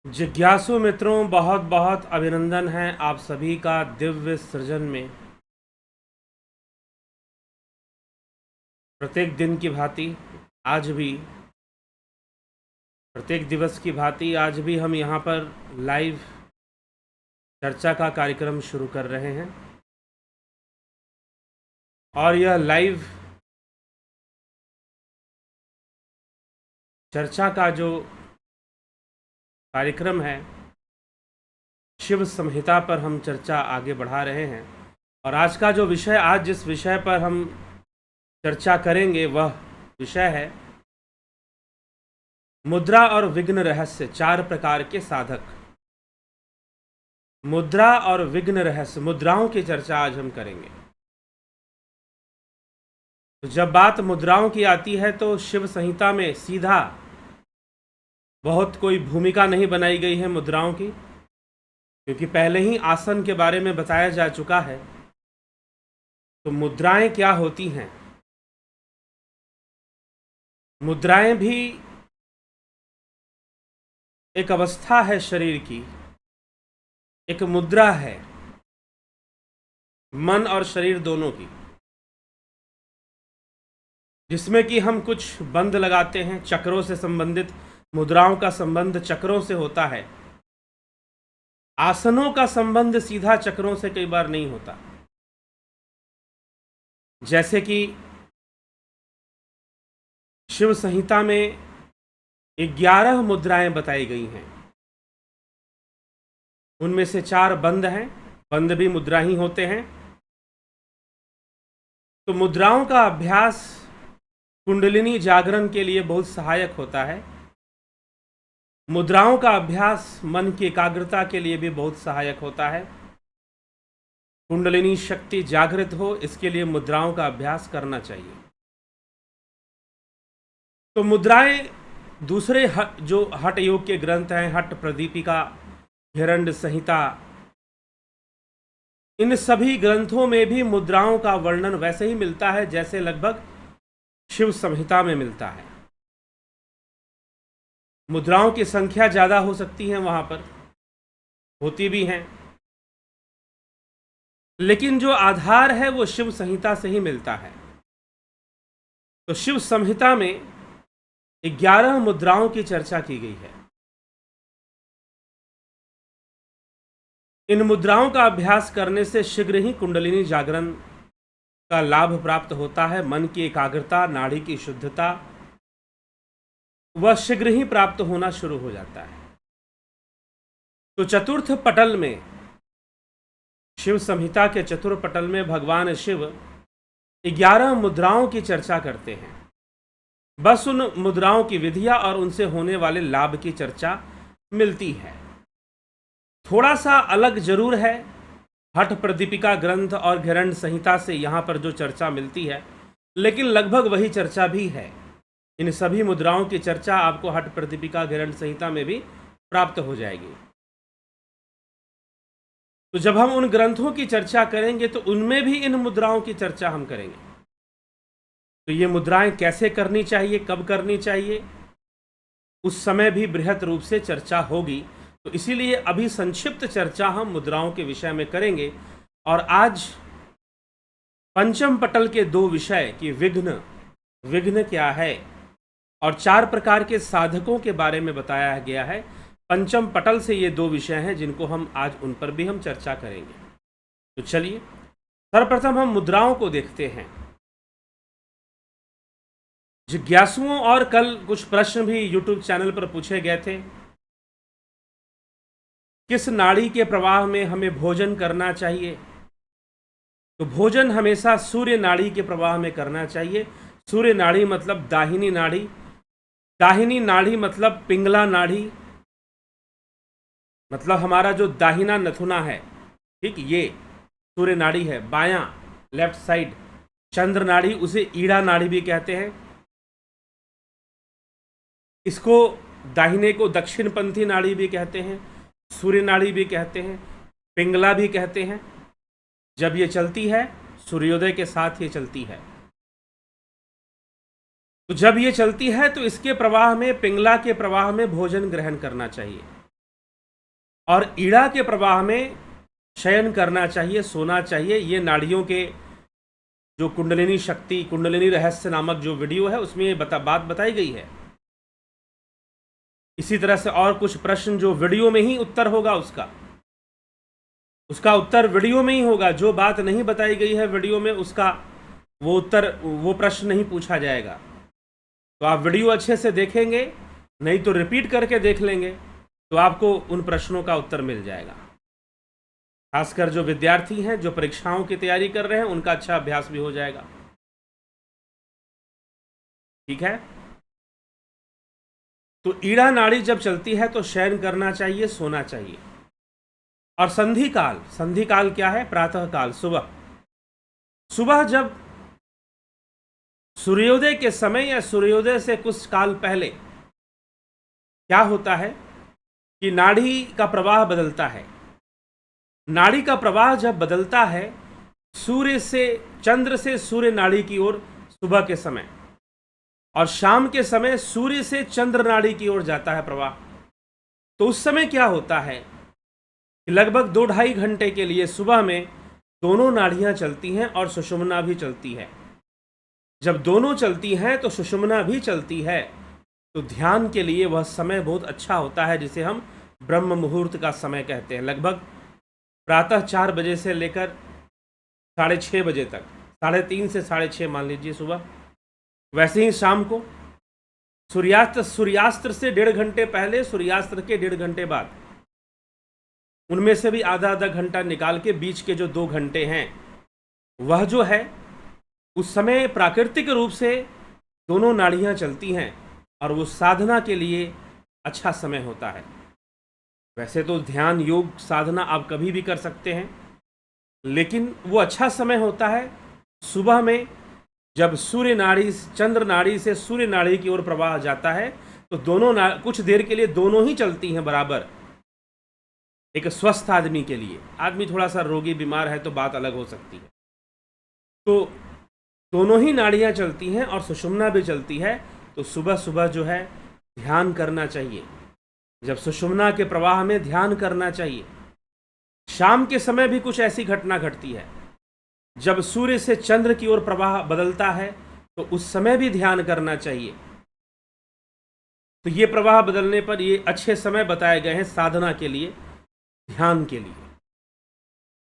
जिज्ञासु मित्रों, बहुत बहुत अभिनंदन है आप सभी का दिव्य सृजन में। प्रत्येक दिन की भांति आज भी, प्रत्येक दिवस की भांति आज भी हम यहाँ पर लाइव चर्चा का कार्यक्रम शुरू कर रहे हैं। और यह लाइव चर्चा का जो कार्यक्रम है, शिव संहिता पर हम चर्चा आगे बढ़ा रहे हैं। और आज का जो विषय, आज जिस विषय पर हम चर्चा करेंगे वह विषय है मुद्रा और विघ्न रहस्य, 4 प्रकार के साधक। मुद्रा और विघ्न रहस्य, मुद्राओं की चर्चा आज हम करेंगे। तो जब बात मुद्राओं की आती है तो शिव संहिता में सीधा बहुत कोई भूमिका नहीं बनाई गई है मुद्राओं की, क्योंकि पहले ही आसन के बारे में बताया जा चुका है। तो मुद्राएं क्या होती हैं? मुद्राएं भी एक अवस्था है शरीर की, एक मुद्रा है मन और शरीर दोनों की, जिसमें कि हम कुछ बंद लगाते हैं। चक्रों से संबंधित मुद्राओं का संबंध चक्रों से होता है। आसनों का संबंध सीधा चक्रों से कई बार नहीं होता। जैसे कि शिव संहिता में 11 मुद्राएं बताई गई हैं, उनमें से 4 बंद हैं। बंद भी मुद्रा ही होते हैं। तो मुद्राओं का अभ्यास कुंडलिनी जागरण के लिए बहुत सहायक होता है। मुद्राओं का अभ्यास मन की एकाग्रता के लिए भी बहुत सहायक होता है। कुंडलिनी शक्ति जागृत हो, इसके लिए मुद्राओं का अभ्यास करना चाहिए। तो मुद्राएं दूसरे जो हठ योग के ग्रंथ हैं, हठ प्रदीपिका, हिरण्य संहिता, इन सभी ग्रंथों में भी मुद्राओं का वर्णन वैसे ही मिलता है जैसे लगभग शिव संहिता में मिलता है। मुद्राओं की संख्या ज़्यादा हो सकती है, वहाँ पर होती भी हैं, लेकिन जो आधार है वो शिव संहिता से ही मिलता है। तो शिव संहिता में 11 मुद्राओं की चर्चा की गई है। इन मुद्राओं का अभ्यास करने से शीघ्र ही कुंडलिनी जागरण का लाभ प्राप्त होता है। मन की एकाग्रता, नाड़ी की शुद्धता, वह शीघ्र ही प्राप्त होना शुरू हो जाता है। तो चतुर्थ पटल में, शिव संहिता के चतुर्थ पटल में भगवान शिव 11 मुद्राओं की चर्चा करते हैं। बस उन मुद्राओं की विधियां और उनसे होने वाले लाभ की चर्चा मिलती है। थोड़ा सा अलग जरूर है हठ प्रदीपिका ग्रंथ और हिरण्य संहिता से यहाँ पर जो चर्चा मिलती है, लेकिन लगभग वही चर्चा भी है। इन सभी मुद्राओं की चर्चा आपको हठ प्रदीपिका हिरण्य संहिता में भी प्राप्त हो जाएगी। तो जब हम उन ग्रंथों की चर्चा करेंगे तो उनमें भी इन मुद्राओं की चर्चा हम करेंगे। तो ये मुद्राएं कैसे करनी चाहिए, कब करनी चाहिए, उस समय भी बृहत रूप से चर्चा होगी। तो इसीलिए अभी संक्षिप्त चर्चा हम मुद्राओं के विषय में करेंगे। और आज पंचम पटल के 2 विषय कि विघ्न क्या है और 4 प्रकार के साधकों के बारे में बताया गया है। पंचम पटल से ये 2 विषय हैं जिनको हम आज उन पर भी हम चर्चा करेंगे। तो चलिए सर्वप्रथम हम मुद्राओं को देखते हैं। जिज्ञासुओं और कल कुछ प्रश्न भी YouTube चैनल पर पूछे गए थे। किस नाड़ी के प्रवाह में हमें भोजन करना चाहिए? तो भोजन हमेशा सूर्य नाड़ी के प्रवाह में करना चाहिए। सूर्य नाड़ी मतलब दाहिनी नाड़ी, दाहिनी नाड़ी मतलब पिंगला नाड़ी, मतलब हमारा जो दाहिना नथुना है, ठीक, ये सूर्य नाड़ी है। बायां, लेफ्ट साइड, चंद्र नाड़ी, उसे ईड़ा नाड़ी भी कहते हैं। इसको दाहिने को दक्षिणपंथी नाड़ी भी कहते हैं, सूर्य नाड़ी भी कहते हैं, पिंगला भी कहते हैं। जब ये चलती है सूर्योदय के साथ ये चलती है। तो जब ये चलती है तो इसके प्रवाह में, पिंगला के प्रवाह में भोजन ग्रहण करना चाहिए। और ईड़ा के प्रवाह में शयन करना चाहिए, सोना चाहिए। ये नाड़ियों के जो कुंडलिनी शक्ति, कुंडलिनी रहस्य नामक जो वीडियो है उसमें ये बात बताई गई है। इसी तरह से और कुछ प्रश्न जो वीडियो में ही उत्तर होगा, उसका उत्तर वीडियो में ही होगा। जो बात नहीं बताई गई है वीडियो में, उसका वो प्रश्न नहीं पूछा जाएगा। तो आप वीडियो अच्छे से देखेंगे, नहीं तो रिपीट करके देख लेंगे, तो आपको उन प्रश्नों का उत्तर मिल जाएगा। खासकर जो विद्यार्थी हैं, जो परीक्षाओं की तैयारी कर रहे हैं, उनका अच्छा अभ्यास भी हो जाएगा। ठीक है। तो ईड़ा नाड़ी जब चलती है तो शयन करना चाहिए, सोना चाहिए। और संधि काल क्या है? प्रातः काल, सुबह जब सूर्योदय के समय या सूर्योदय से कुछ काल पहले क्या होता है कि नाड़ी का प्रवाह बदलता है। नाड़ी का प्रवाह जब बदलता है चंद्र से सूर्य नाड़ी की ओर सुबह के समय, और शाम के समय सूर्य से चंद्र नाड़ी की ओर जाता है प्रवाह। तो उस समय क्या होता है कि लगभग 2-2.5 घंटे के लिए सुबह में दोनों नाड़ियां चलती हैं और सुषुम्ना भी चलती है। जब दोनों चलती हैं तो सुषुम्ना भी चलती है, तो ध्यान के लिए वह समय बहुत अच्छा होता है, जिसे हम ब्रह्म मुहूर्त का समय कहते हैं। लगभग प्रातः 4 बजे से लेकर 6:30 बजे तक, 3:30 से 6:30 मान लीजिए सुबह। वैसे ही शाम को सूर्यास्त से 1.5 घंटे पहले, सूर्यास्त के 1.5 घंटे बाद, उनमें से भी आधा घंटा निकाल के बीच के जो 2 घंटे हैं, वह जो है उस समय प्राकृतिक रूप से दोनों नाड़ियां चलती हैं और वो साधना के लिए अच्छा समय होता है। वैसे तो ध्यान, योग, साधना आप कभी भी कर सकते हैं, लेकिन वो अच्छा समय होता है सुबह में, जब चंद्र नाड़ी से सूर्य नाड़ी की ओर प्रवाह जाता है, तो दोनों कुछ देर के लिए दोनों ही चलती हैं बराबर। एक स्वस्थ आदमी के लिए, आदमी थोड़ा सा रोगी बीमार है तो बात अलग हो सकती है, तो दोनों ही नाड़ियां चलती हैं और सुषुम्ना भी चलती है। तो सुबह सुबह जो है ध्यान करना चाहिए, जब सुषुम्ना के प्रवाह में ध्यान करना चाहिए। शाम के समय भी कुछ ऐसी घटना घटती है, जब सूर्य से चंद्र की ओर प्रवाह बदलता है, तो उस समय भी ध्यान करना चाहिए। तो ये प्रवाह बदलने पर ये अच्छे समय बताए गए हैं साधना के लिए, ध्यान के लिए।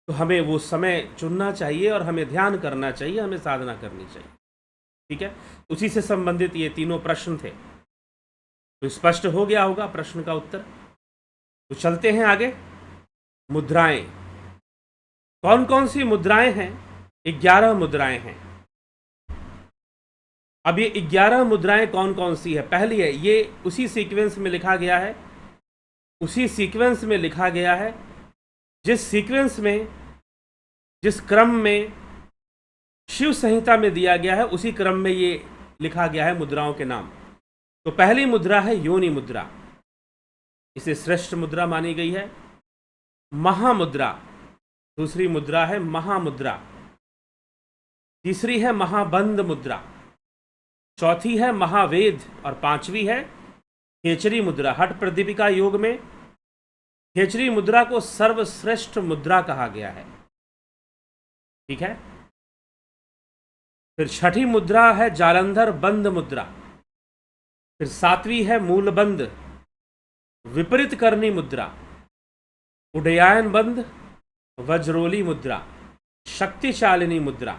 तो हमें वो समय चुनना चाहिए और हमें ध्यान करना चाहिए, हमें साधना करनी चाहिए। ठीक है। उसी से संबंधित ये तीनों प्रश्न थे, तो स्पष्ट हो गया होगा प्रश्न का उत्तर। तो चलते हैं आगे। मुद्राएं, कौन कौन सी मुद्राएं हैं? 11 मुद्राएं हैं। अब ये 11 मुद्राएं कौन कौन सी है? पहली है, ये उसी सीक्वेंस में लिखा गया है, जिस क्रम में शिव संहिता में दिया गया है, उसी क्रम में ये लिखा गया है मुद्राओं के नाम। तो पहली मुद्रा है योनि मुद्रा, इसे श्रेष्ठ मुद्रा मानी गई है। महामुद्रा, दूसरी मुद्रा है महामुद्रा। तीसरी है महाबंध मुद्रा। चौथी है महावेद, और 5वीं है खेचरी मुद्रा। हठ प्रदीपिका योग में खेचरी मुद्रा को सर्वश्रेष्ठ मुद्रा कहा गया है। ठीक है। फिर 6ठी मुद्रा है जालंधर बंद मुद्रा। फिर 7वीं है मूलबंद, विपरीत करनी मुद्रा, उडयान बंद, वज्रोली मुद्रा, शक्तिशालिनी मुद्रा।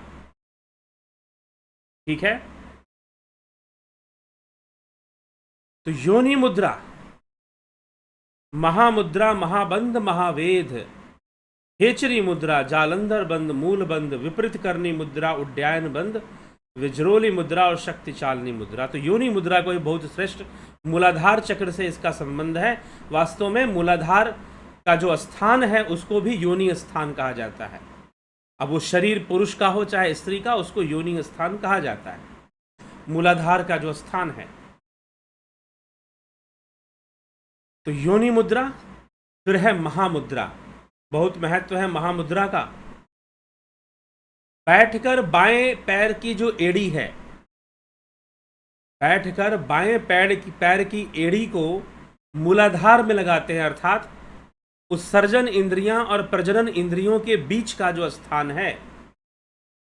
ठीक है। तो योनि मुद्रा, महामुद्रा, महाबंध, महावेद, खेचरी मुद्रा, जालंधर बंद, मूल बंद, विपरीत करनी मुद्रा, उड्डयन बंद, विज्रोली मुद्रा और शक्तिशालिनी मुद्रा। तो योनि मुद्रा को बहुत श्रेष्ठ, मूलाधार चक्र से इसका संबंध है। वास्तव में मूलाधार का जो स्थान है उसको भी योनि स्थान कहा जाता है। अब वो शरीर पुरुष का हो चाहे स्त्री का, उसको योनि स्थान कहा जाता है, मूलाधार का जो स्थान है। तो योनि मुद्रा। फिर है महामुद्रा, बहुत महत्व है महामुद्रा का। बैठकर बाएं पैर की जो एड़ी है, बैठकर बाएं पैर की एड़ी को मूलाधार में लगाते हैं, अर्थात उत्सर्जन इंद्रियां और प्रजनन इंद्रियों के बीच का जो स्थान है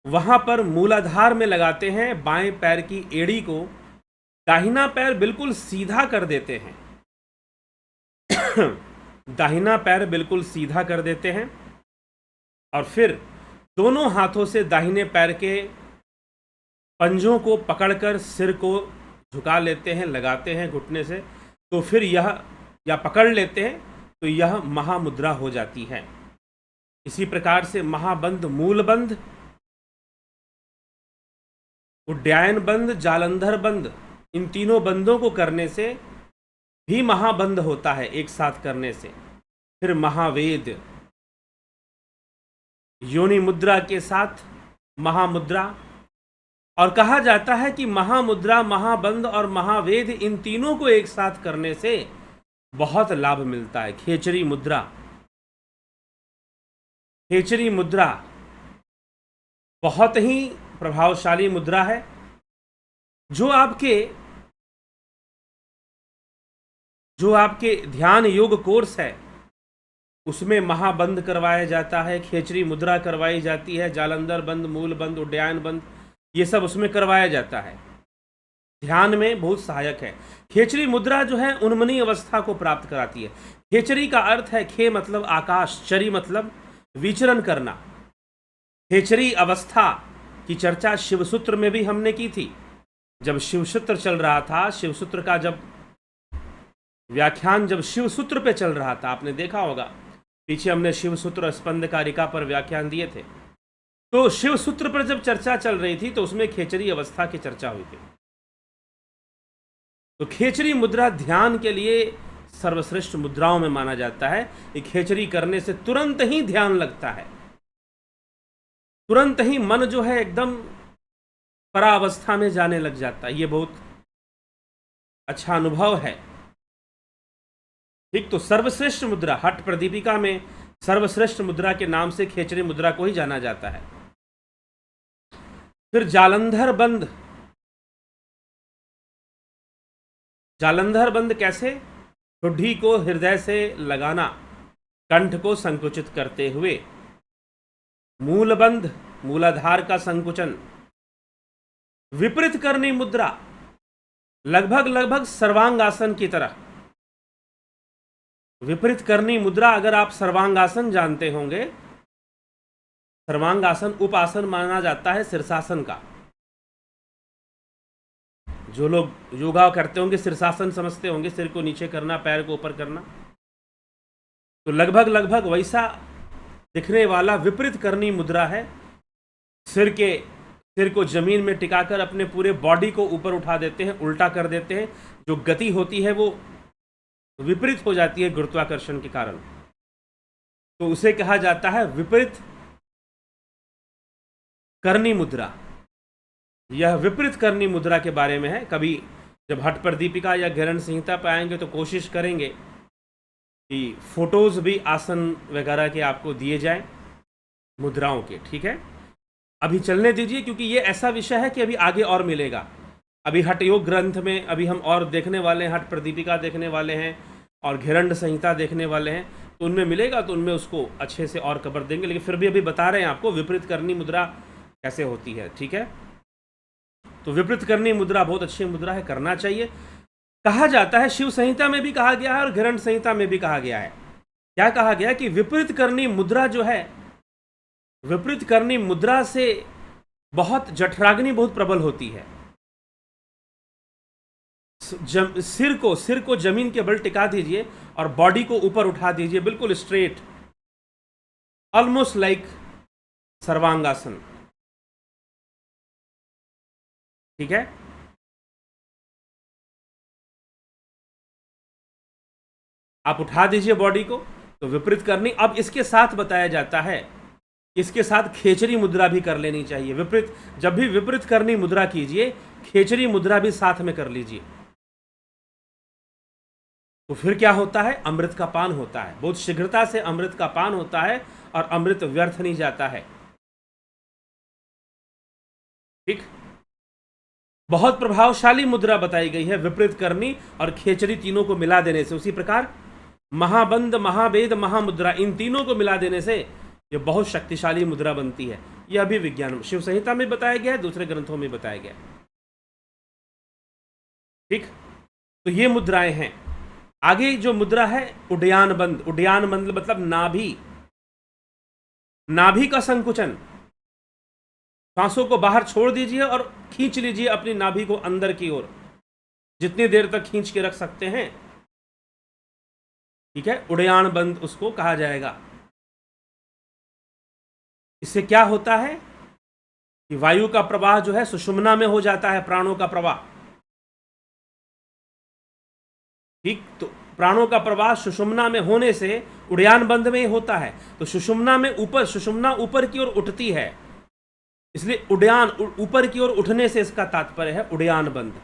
वहां पर मूलाधार में लगाते हैं। बाएं पैर की एड़ी को दाहिना पैर बिल्कुल सीधा कर देते हैं। दाहिना पैर बिल्कुल सीधा कर देते हैं और फिर दोनों हाथों से दाहिने पैर के पंजों को पकड़कर सिर को झुका लेते हैं, लगाते हैं घुटने से। तो फिर यह या पकड़ लेते हैं तो यह महामुद्रा हो जाती है। इसी प्रकार से महाबंध, मूल बंध, उड्डयन बंध, जालंधर बंध, इन तीनों बंधों को करने से भी महाबंध होता है एक साथ करने से। फिर महावेद, योनि मुद्रा के साथ महामुद्रा। और कहा जाता है कि महामुद्रा, महाबंध और महावेद इन तीनों को एक साथ करने से बहुत लाभ मिलता है। खेचरी मुद्रा, खेचरी मुद्रा बहुत ही प्रभावशाली मुद्रा है जो आपके ध्यान योग कोर्स है उसमें महाबंध करवाया जाता है, खेचरी मुद्रा करवाई जाती है, जालंधर बंद, मूल बंद, उड्डयन बंद, ये सब उसमें करवाया जाता है। ध्यान में बहुत सहायक है। खेचरी मुद्रा जो है उन्मनी अवस्था को प्राप्त कराती है। खेचरी का अर्थ है, खे मतलब आकाश, चरी मतलब विचरण करना। खेचरी अवस्था की चर्चा शिवसूत्र में भी हमने की थी। जब शिवसूत्र चल रहा था, शिवसूत्र का जब व्याख्यान जब शिवसूत्र पे चल रहा था, आपने देखा होगा पीछे हमने शिवसूत्र स्पंद कारिका पर व्याख्यान दिए थे। तो शिवसूत्र पर जब चर्चा चल रही थी तो उसमें खेचरी अवस्था की चर्चा हुई थी। तो खेचरी मुद्रा ध्यान के लिए सर्वश्रेष्ठ मुद्राओं में माना जाता है। ये खेचरी करने से तुरंत ही ध्यान लगता है, तुरंत ही मन जो है एकदम परावस्था में जाने लग जाता है। ये बहुत अच्छा अनुभव है। ठीक, तो सर्वश्रेष्ठ मुद्रा, हठ प्रदीपिका में सर्वश्रेष्ठ मुद्रा के नाम से खेचरी मुद्रा को ही जाना जाता है। फिर जालंधर बंद। जालंधर बंद कैसे? ठुड्डी को हृदय से लगाना, कंठ को संकुचित करते हुए। मूल बंध, मूलाधार का संकुचन। विपरीत करनी मुद्रा, लगभग सर्वांगासन की तरह। विपरीत करनी मुद्रा, अगर आप सर्वांगासन जानते होंगे, सर्वांगासन उपासन माना जाता है शीर्षासन का। जो लोग योगा करते होंगे शीर्षासन समझते होंगे, सिर को नीचे करना, पैर को ऊपर करना। तो लगभग वैसा दिखने वाला विपरीत करनी मुद्रा है। सिर को जमीन में टिकाकर अपने पूरे बॉडी को ऊपर उठा देते हैं, उल्टा कर देते हैं। जो गति होती है वो विपरीत हो जाती है गुरुत्वाकर्षण के कारण, तो उसे कहा जाता है विपरीत करनी मुद्रा। यह विपरीत करनी मुद्रा के बारे में है। कभी जब हठ पर दीपिका या घेरण संहिता पर आएंगे तो कोशिश करेंगे कि फोटोज भी आसन वगैरह के आपको दिए जाएं मुद्राओं के। ठीक है, अभी चलने दीजिए क्योंकि ये ऐसा विषय है कि अभी आगे और मिलेगा। अभी हठ योग ग्रंथ में अभी हम और देखने वाले हैं, हठ प्रदीपिका देखने वाले हैं और घेरंड संहिता देखने वाले हैं, तो उनमें मिलेगा, तो उनमें उसको अच्छे से और कवर देंगे। लेकिन फिर भी अभी बता रहे हैं आपको विपरीत करनी मुद्रा कैसे होती है। ठीक है, तो विपरीत करनी मुद्रा बहुत अच्छी मुद्रा है, करना चाहिए। कहा जाता है, शिव संहिता में भी कहा गया है और घेरंड संहिता में भी कहा गया है। क्या कहा गया कि विपरीत करनी मुद्रा जो है, विपरीत करनी मुद्रा से बहुत जठराग्नि बहुत प्रबल होती है। सिर को जमीन के बल टिका दीजिए और बॉडी को ऊपर उठा दीजिए, बिल्कुल स्ट्रेट, ऑलमोस्ट लाइक सर्वांगासन। ठीक है, आप उठा दीजिए बॉडी को, तो विपरीत करनी। अब इसके साथ बताया जाता है, इसके साथ खेचरी मुद्रा भी कर लेनी चाहिए। विपरीत, जब भी विपरीत करनी मुद्रा कीजिए, खेचरी मुद्रा भी साथ में कर लीजिए। तो फिर क्या होता है? अमृत का पान होता है, बहुत शीघ्रता से अमृत का पान होता है और अमृत व्यर्थ नहीं जाता है। ठीक, बहुत प्रभावशाली मुद्रा बताई गई है विपरीत करनी और खेचरी, तीनों को मिला देने से। उसी प्रकार महाबंध, महावेद, महामुद्रा, इन तीनों को मिला देने से ये बहुत शक्तिशाली मुद्रा बनती है। यह भी विज्ञान शिव संहिता में बताया गया है, दूसरे ग्रंथों में बताया गया है। ठीक, तो ये मुद्राएं हैं। आगे जो मुद्रा है उड्डयन बंद। उड्डयन बंद मतलब नाभि, नाभि का संकुचन। सांसों को बाहर छोड़ दीजिए और खींच लीजिए अपनी नाभि को अंदर की ओर, जितनी देर तक खींच के रख सकते हैं। ठीक है, उड्डयन बंद उसको कहा जाएगा। इससे क्या होता है कि वायु का प्रवाह जो है सुषुम्ना में हो जाता है, प्राणों का प्रवाह। ठीक, तो प्राणों का प्रवाह सुषुम्ना में होने से उड्डयन बंद में ही होता है। तो सुषुम्ना में ऊपर, सुषुम्ना ऊपर की ओर उठती है, इसलिए उड्डयन, ऊपर की ओर उठने से इसका तात्पर्य है उड्डयन बंद।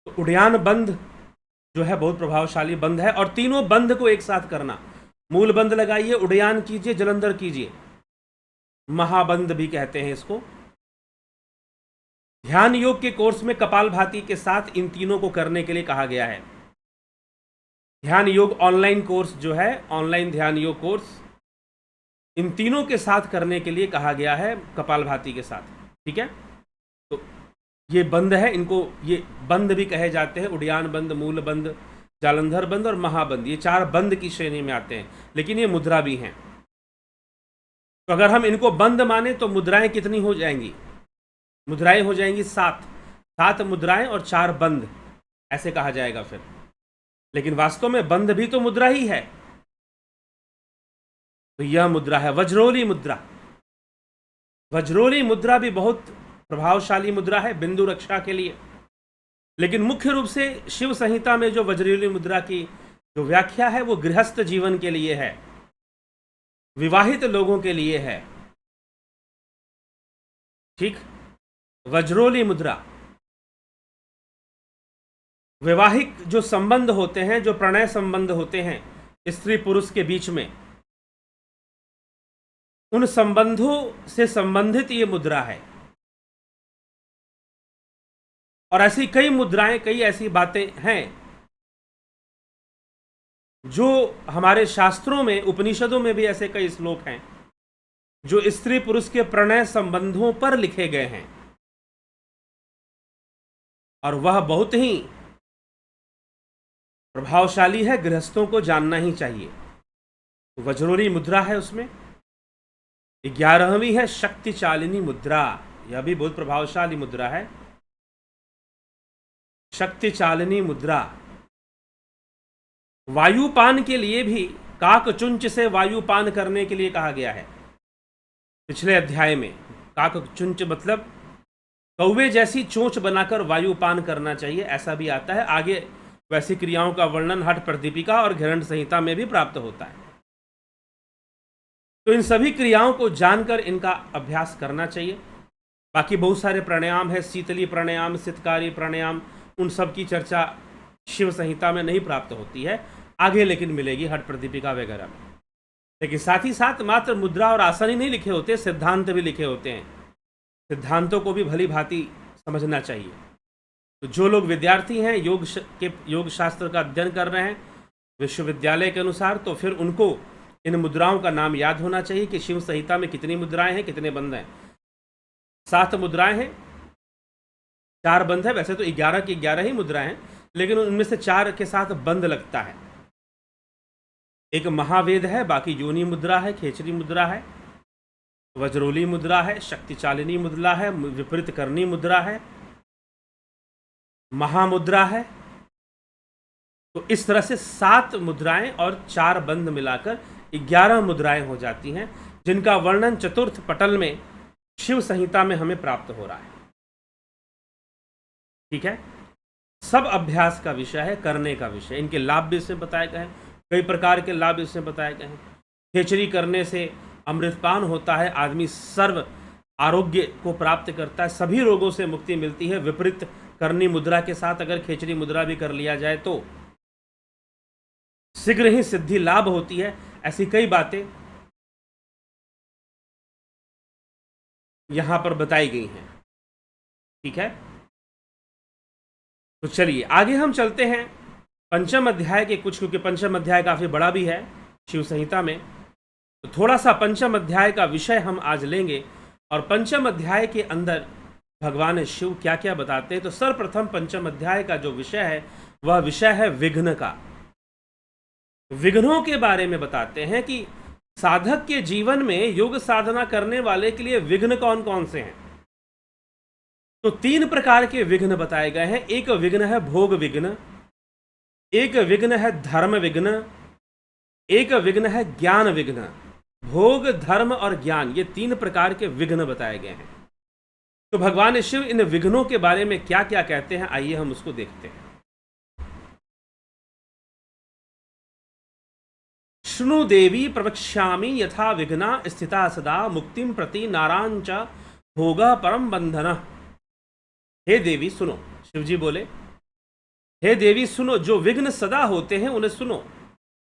तो उड्डयन बंद जो है बहुत प्रभावशाली बंद है। और तीनों बंद को एक साथ करना, मूल बंद लगाइए, उड्डयन कीजिए, जलंधर कीजिए, महाबंद भी कहते हैं इसको। ध्यान योग के कोर्स में कपालभाति के साथ इन तीनों को करने के लिए कहा गया है। ध्यान योग ऑनलाइन कोर्स जो है, ऑनलाइन ध्यान योग कोर्स, इन तीनों के साथ करने के लिए कहा गया है, कपालभाति के साथ। ठीक है, तो ये बंद है, इनको ये बंद भी कहे जाते हैं। उड्डयन बंद, मूल बंद, जालंधर बंद और महाबंद, ये चार बंद की श्रेणी में आते हैं, लेकिन ये मुद्रा भी हैं। तो अगर हम इनको बंद माने तो मुद्राएं कितनी हो जाएंगी? मुद्राएं हो जाएंगी 7। 7 मुद्राएं और 4 बंद, ऐसे कहा जाएगा फिर। लेकिन वास्तव में बंद भी तो मुद्रा ही है। तो यह मुद्रा है वज्रोली मुद्रा। वज्रोली मुद्रा भी बहुत प्रभावशाली मुद्रा है बिंदु रक्षा के लिए। लेकिन मुख्य रूप से शिव संहिता में जो वज्रोली मुद्रा की जो व्याख्या है वो गृहस्थ जीवन के लिए है, विवाहित लोगों के लिए है। ठीक, वज्रोली मुद्रा वैवाहिक जो संबंध होते हैं, जो प्रणय संबंध होते हैं स्त्री पुरुष के बीच में, उन संबंधों से संबंधित ये मुद्रा है। और ऐसी कई मुद्राएं, कई ऐसी बातें हैं जो हमारे शास्त्रों में, उपनिषदों में भी ऐसे कई श्लोक हैं जो स्त्री पुरुष के प्रणय संबंधों पर लिखे गए हैं, और वह बहुत ही प्रभावशाली है, गृहस्थों को जानना ही चाहिए। वज्रोली मुद्रा है, उसमें 11वीं है शक्ति चालिनी मुद्रा। यह भी बहुत प्रभावशाली मुद्रा है, शक्ति चालिनी मुद्रा। वायुपान के लिए भी काकचुंच से वायुपान करने के लिए कहा गया है। पिछले अध्याय में काकचुंच मतलब कौवे जैसी चोंच बनाकर वायुपान करना चाहिए, ऐसा भी आता है। आगे वैसी क्रियाओं का वर्णन हठ प्रदीपिका और घृण संहिता में भी प्राप्त होता है। तो इन सभी क्रियाओं को जानकर इनका अभ्यास करना चाहिए। बाकी बहुत सारे प्राणायाम है, शीतली प्राणायाम, सितकारी प्राणायाम, उन सब की चर्चा शिव संहिता में नहीं प्राप्त होती है, आगे लेकिन मिलेगी हठ प्रदीपिका वगैरह में। लेकिन साथ ही साथ मात्र मुद्रा और आसन ही नहीं लिखे होते, सिद्धांत भी लिखे होते हैं। सिद्धांतों को भी भली भांति समझना चाहिए। तो जो लोग विद्यार्थी हैं, योग शास्त्र का अध्ययन कर रहे हैं विश्वविद्यालय के अनुसार, तो फिर उनको इन मुद्राओं का नाम याद होना चाहिए कि शिव संहिता में कितनी मुद्राएं हैं, कितने बंद हैं। 7 मुद्राएं हैं, 4 बंद है। वैसे तो 11 की 11 ही मुद्राएं हैं, लेकिन उनमें से 4 के साथ बंद लगता है। एक महावेद है, बाकी योनि मुद्रा है, खेचरी मुद्रा है, वज्रोली मुद्रा है, शक्ति चालिनी मुद्रा है, विपरीत करनी मुद्रा है, महामुद्रा है। तो इस तरह से 7 मुद्राएं और 4 बंद मिलाकर 11 मुद्राएं हो जाती हैं, जिनका वर्णन चतुर्थ पटल में शिव संहिता में हमें प्राप्त हो रहा है। ठीक है, सब अभ्यास का विषय है, करने का विषय। इनके लाभ भी इसमें बताए गए हैं, कई प्रकार के लाभ इसमें बताए गए हैं। खेचरी करने से अमृतपान होता है, आदमी सर्व आरोग्य को प्राप्त करता है, सभी रोगों से मुक्ति मिलती है। विपरीत करनी मुद्रा के साथ अगर खेचरी मुद्रा भी कर लिया जाए तो शीघ्र ही सिद्धि लाभ होती है। ऐसी कई बातें यहां पर बताई गई हैं। ठीक है, तो चलिए आगे हम चलते हैं पंचम अध्याय के कुछ, क्योंकि पंचम अध्याय काफ़ी बड़ा भी है शिव संहिता में, तो थोड़ा सा पंचम अध्याय का विषय हम आज लेंगे और पंचम अध्याय के अंदर भगवान शिव क्या क्या बताते हैं। तो सर्वप्रथम पंचम अध्याय का जो विषय है वह विषय है विघ्न का। विघ्नों के बारे में बताते हैं कि साधक के जीवन में योग साधना करने वाले के लिए विघ्न कौन कौन से हैं। तो 3 प्रकार के विघ्न बताए गए हैं। एक विघ्न है भोग विघ्न, एक विघ्न है धर्म विघ्न, एक विघ्न है ज्ञान विघ्न। भोग, धर्म और ज्ञान, ये 3 प्रकार के विघ्न बताए गए हैं। तो भगवान शिव इन विघ्नों के बारे में क्या क्या कहते हैं, आइए हम उसको देखते हैं। शृणु देवी प्रवक्ष्यामि यथा विघ्ना स्थिता सदा मुक्तिम प्रति नारायण च भोगा परम बंधन। हे देवी सुनो, शिवजी बोले, हे देवी सुनो, जो विघ्न सदा होते हैं उन्हें सुनो।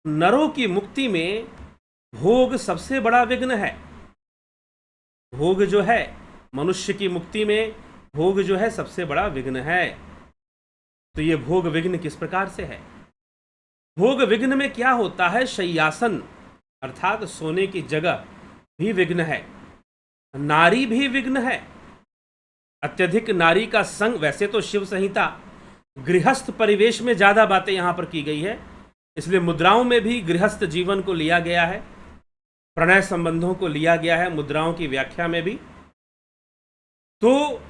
नरों की मुक्ति में भोग सबसे बड़ा विघ्न है। भोग जो है, मनुष्य की मुक्ति में भोग जो है सबसे बड़ा विघ्न है। तो ये भोग विघ्न किस प्रकार से है? भोग विघ्न में क्या होता है? शय्यासन अर्थात सोने की जगह भी विघ्न है, नारी भी विघ्न है, अत्यधिक नारी का संग। वैसे तो शिव संहिता गृहस्थ परिवेश में ज्यादा बातें यहां पर की गई है, इसलिए मुद्राओं में भी गृहस्थ जीवन को लिया गया है, प्रणय संबंधों को लिया गया है मुद्राओं की व्याख्या में भी। तो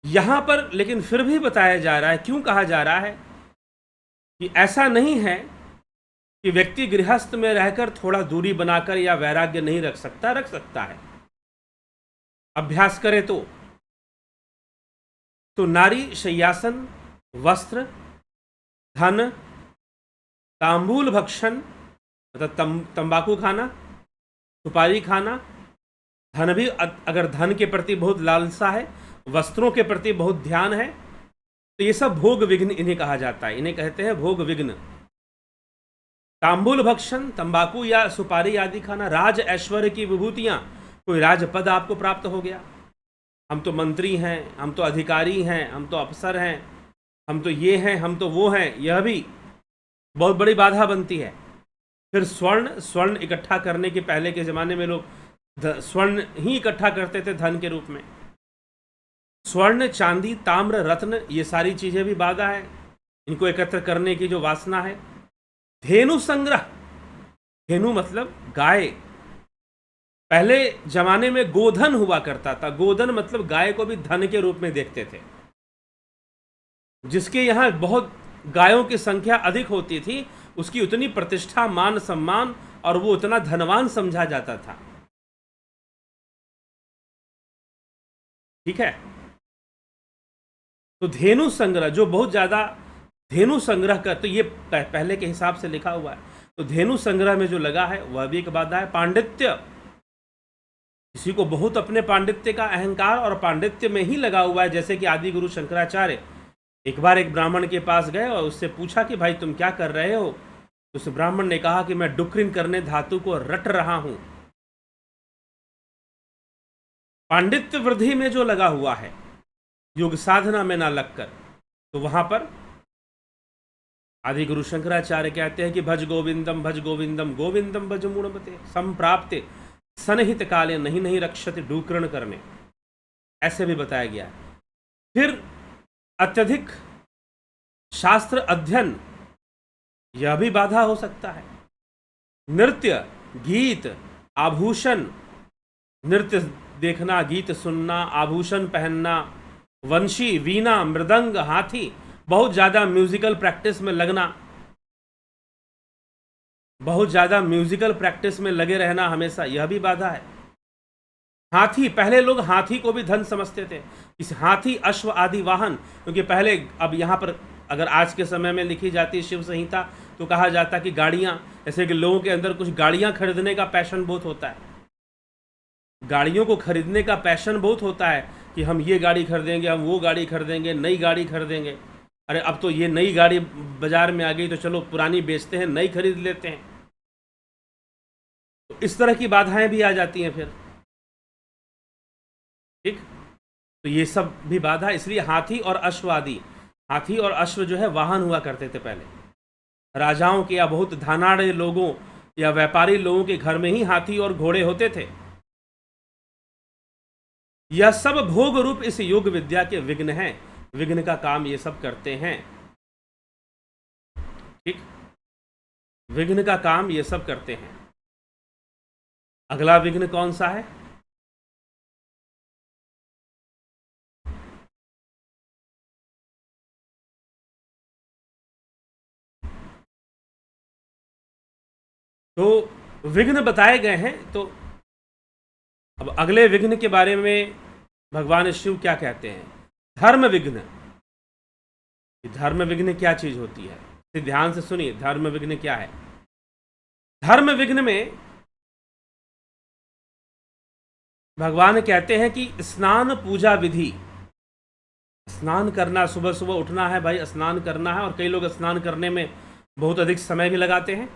यहां पर लेकिन फिर भी बताया जा रहा है, क्यों कहा जा रहा है कि ऐसा नहीं है कि व्यक्ति गृहस्थ में रहकर थोड़ा दूरी बनाकर या वैराग्य नहीं रख सकता, रख सकता है, अभ्यास करे तो नारी शय्यासन, वस्त्र, धन, तांबूल भक्षण मतलब तंबाकू खाना, सुपारी खाना, धन भी, अगर धन के प्रति बहुत लालसा है, वस्त्रों के प्रति बहुत ध्यान है, तो ये सब भोग विघ्न इन्हें कहा जाता है। इन्हें कहते हैं भोग विघ्न। तांबूल भक्षण, तंबाकू या सुपारी आदि खाना, राज ऐश्वर्य की विभूतियां, कोई राजपद आपको प्राप्त हो गया, हम तो मंत्री हैं, हम तो अधिकारी हैं, हम तो अफसर हैं, हम तो ये हैं, हम तो वो हैं, यह भी बहुत बड़ी बाधा बनती है। फिर स्वर्ण इकट्ठा करने के पहले के ज़माने में लोग स्वर्ण ही इकट्ठा करते थे धन के रूप में। स्वर्ण, चांदी, ताम्र, रत्न, ये सारी चीज़ें भी बाधा है, इनको एकत्र करने की जो वासना है। धेनु संग्रह, धेनु मतलब गाय। पहले जमाने में गोधन हुआ करता था, गोधन मतलब गाय को भी धन के रूप में देखते थे। जिसके यहाँ बहुत गायों की संख्या अधिक होती थी, उसकी उतनी प्रतिष्ठा, मान सम्मान और वो उतना धनवान समझा जाता था। ठीक है, तो धेनु संग्रह, जो बहुत ज्यादा धेनु संग्रह कर, तो ये पहले के हिसाब से लिखा हुआ है, तो धेनु संग्रह में जो लगा है वह भी एक बाधा है। पांडित्य, किसी को बहुत अपने पांडित्य का अहंकार और पांडित्य में ही लगा हुआ है, जैसे कि आदि गुरु शंकराचार्य एक बार एक ब्राह्मण के पास गए और उससे पूछा कि भाई तुम क्या कर रहे हो? उस ब्राह्मण ने कहा कि मैं डुक्रिन करने धातु को रट रहा हूं। पांडित्य वृद्धि में जो लगा हुआ है, योग साधना में ना लगकर, तो वहां पर आदि गुरु शंकराचार्य कहते हैं कि भज गोविंदम गोविंदम भज मूढ़मते संप्राप्ते सनहित काले नहीं रक्षति डूकरण करने, ऐसे भी बताया गया है। फिर अत्यधिक शास्त्र अध्ययन, यह भी बाधा हो सकता है। नृत्य, गीत, आभूषण, नृत्य देखना, गीत सुनना, आभूषण पहनना, वंशी, वीणा, मृदंग, हाथी, बहुत ज्यादा म्यूजिकल प्रैक्टिस में लगना, बहुत ज्यादा म्यूजिकल प्रैक्टिस में लगे रहना हमेशा, यह भी बाधा है। हाथी, पहले लोग हाथी को भी धन समझते थे, इस हाथी, अश्व आदि वाहन, क्योंकि पहले, अब यहाँ पर अगर आज के समय में लिखी जाती है शिव संहिता तो कहा जाता कि गाड़ियाँ, जैसे कि लोगों के अंदर कुछ गाड़ियाँ खरीदने का पैशन बहुत होता है, गाड़ियों को खरीदने का पैशन बहुत होता है कि हम ये गाड़ी खरीदेंगे, हम वो गाड़ी खरीदेंगे, नई गाड़ी खरीदेंगे। अरे अब तो ये नई गाड़ी बाजार में आ गई तो चलो पुरानी बेचते हैं, नई खरीद लेते हैं। तो इस तरह की बाधाएं भी आ जाती हैं फिर। ठीक, तो ये सब भी बाधा, इसलिए हाथी और अश्व आदि, हाथी और अश्व जो है वाहन हुआ करते थे पहले। राजाओं के या बहुत धनाढ़ लोगों या व्यापारी लोगों के घर में ही हाथी और घोड़े होते थे। यह सब भोग रूप इस योग विद्या के विघ्न हैं। विघ्न का काम ये सब करते हैं। ठीक, विघ्न का काम ये सब करते हैं। अगला विघ्न कौन सा है? तो विघ्न बताए गए हैं। तो अब अगले विघ्न के बारे में भगवान शिव क्या कहते हैं? धर्म विघ्न। धर्म विघ्न क्या चीज होती है? तो ध्यान से सुनिए, धर्म विघ्न क्या है। धर्म विघ्न में भगवान कहते हैं कि स्नान पूजा विधि। स्नान करना, सुबह सुबह उठना है भाई, स्नान करना है। और कई लोग स्नान करने में बहुत अधिक समय भी लगाते हैं।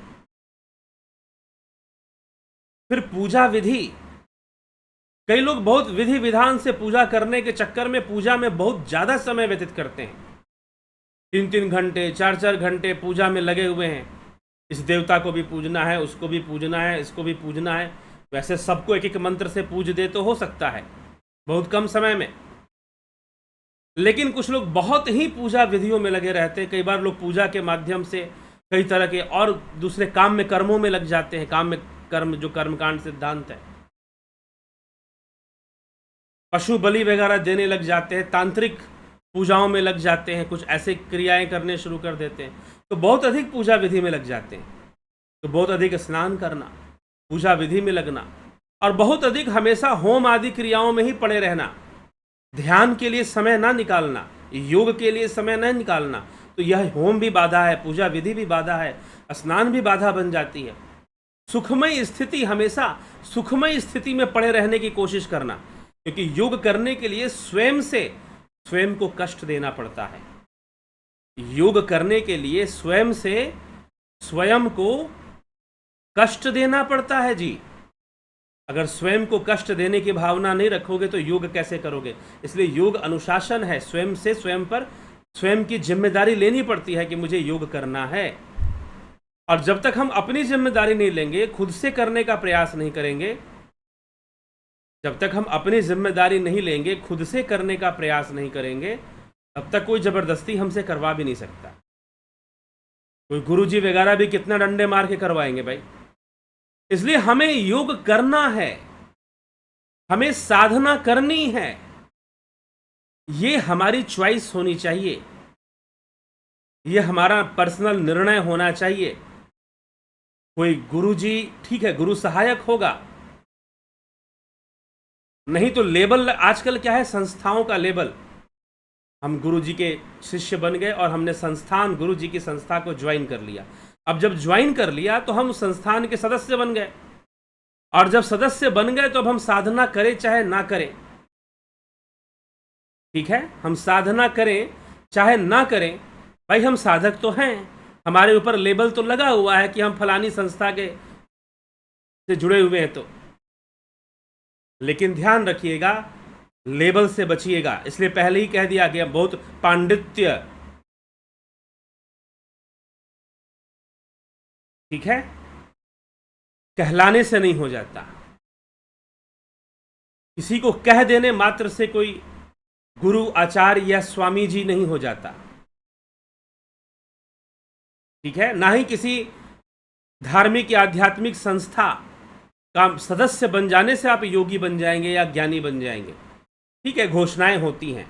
फिर पूजा विधि, कई लोग बहुत विधि विधान से पूजा करने के चक्कर में पूजा में बहुत ज्यादा समय व्यतीत करते हैं। 3-3 घंटे 4-4 घंटे पूजा में लगे हुए हैं। इस देवता को भी पूजना है, उसको भी पूजना है, इसको भी पूजना है। वैसे सबको एक एक मंत्र से पूज दे तो हो सकता है बहुत कम समय में, लेकिन कुछ लोग बहुत ही पूजा विधियों में लगे रहते हैं। कई बार लोग पूजा के माध्यम से कई तरह के और दूसरे काम में, कर्मों में लग जाते हैं। काम में कर्म, जो कर्मकांड सिद्धांत है, पशु बलि वगैरह देने लग जाते हैं, तांत्रिक पूजाओं में लग जाते हैं, कुछ ऐसे क्रियाएं करने शुरू कर देते हैं। तो बहुत अधिक पूजा विधि में लग जाते हैं। तो बहुत अधिक स्नान करना, पूजा विधि में लगना, और बहुत अधिक हमेशा होम आदि क्रियाओं में ही पड़े रहना, ध्यान के लिए समय ना निकालना, योग के लिए समय न निकालना, तो यह होम भी बाधा है, पूजा विधि भी बाधा है, स्नान भी बाधा बन जाती है। सुखमय स्थिति, हमेशा सुखमय स्थिति में पड़े रहने की कोशिश करना, क्योंकि योग करने के लिए स्वयं से स्वयं को कष्ट देना पड़ता है। योग करने के लिए स्वयं से स्वयं को कष्ट देना पड़ता है जी। अगर स्वयं को कष्ट देने की भावना नहीं रखोगे तो योग कैसे करोगे? इसलिए योग अनुशासन है। स्वयं से स्वयं पर स्वयं की जिम्मेदारी लेनी पड़ती है कि मुझे योग करना है। और जब तक हम अपनी जिम्मेदारी नहीं लेंगे, खुद से करने का प्रयास नहीं करेंगे, जब तक हम अपनी जिम्मेदारी नहीं लेंगे, खुद से करने का प्रयास नहीं करेंगे, तब तक कोई जबरदस्ती हमसे करवा भी नहीं सकता। कोई गुरुजी वगैरह भी कितना डंडे मार के करवाएंगे भाई। इसलिए हमें योग करना है, हमें साधना करनी है। ये हमारी चॉइस होनी चाहिए, ये हमारा पर्सनल निर्णय होना चाहिए। कोई गुरुजी, ठीक है, गुरु सहायक होगा, नहीं तो लेबल। आजकल क्या है, संस्थाओं का लेबल। हम गुरुजी के शिष्य बन गए और हमने संस्थान, गुरुजी की संस्था को ज्वाइन कर लिया। अब जब ज्वाइन कर लिया तो हम संस्थान के सदस्य बन गए, और जब सदस्य बन गए तो अब हम साधना करें चाहे ना करें, ठीक है, हम साधना करें चाहे ना करें, भाई हम साधक तो हैं, हमारे ऊपर लेबल तो लगा हुआ है कि हम फलानी संस्था के से जुड़े हुए हैं। तो लेकिन ध्यान रखिएगा, लेबल से बचिएगा। इसलिए पहले ही कह दिया गया, बहुत पांडित्य, ठीक है, कहलाने से नहीं हो जाता। किसी को कह देने मात्र से कोई गुरु, आचार्य या स्वामी जी नहीं हो जाता, ठीक है। ना ही किसी धार्मिक या आध्यात्मिक संस्था का सदस्य बन जाने से आप योगी बन जाएंगे या ज्ञानी बन जाएंगे। ठीक है, घोषणाएं होती हैं,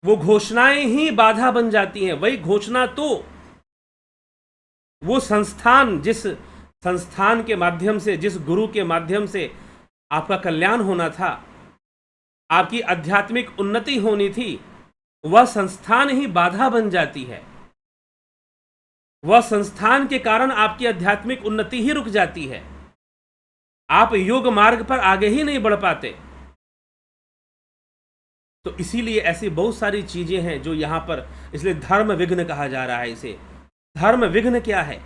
वो घोषणाएं ही बाधा बन जाती हैं। वही घोषणा तो वो संस्थान, जिस संस्थान के माध्यम से, जिस गुरु के माध्यम से आपका कल्याण होना था, आपकी आध्यात्मिक उन्नति होनी थी, वह संस्थान ही बाधा बन जाती है। वह संस्थान के कारण आपकी आध्यात्मिक उन्नति ही रुक जाती है। आप योग मार्ग पर आगे ही नहीं बढ़ पाते। तो इसीलिए ऐसी बहुत सारी चीजें हैं जो यहां पर, इसलिए धर्म विघ्न कहा जा रहा है इसे। धर्म विघ्न क्या है?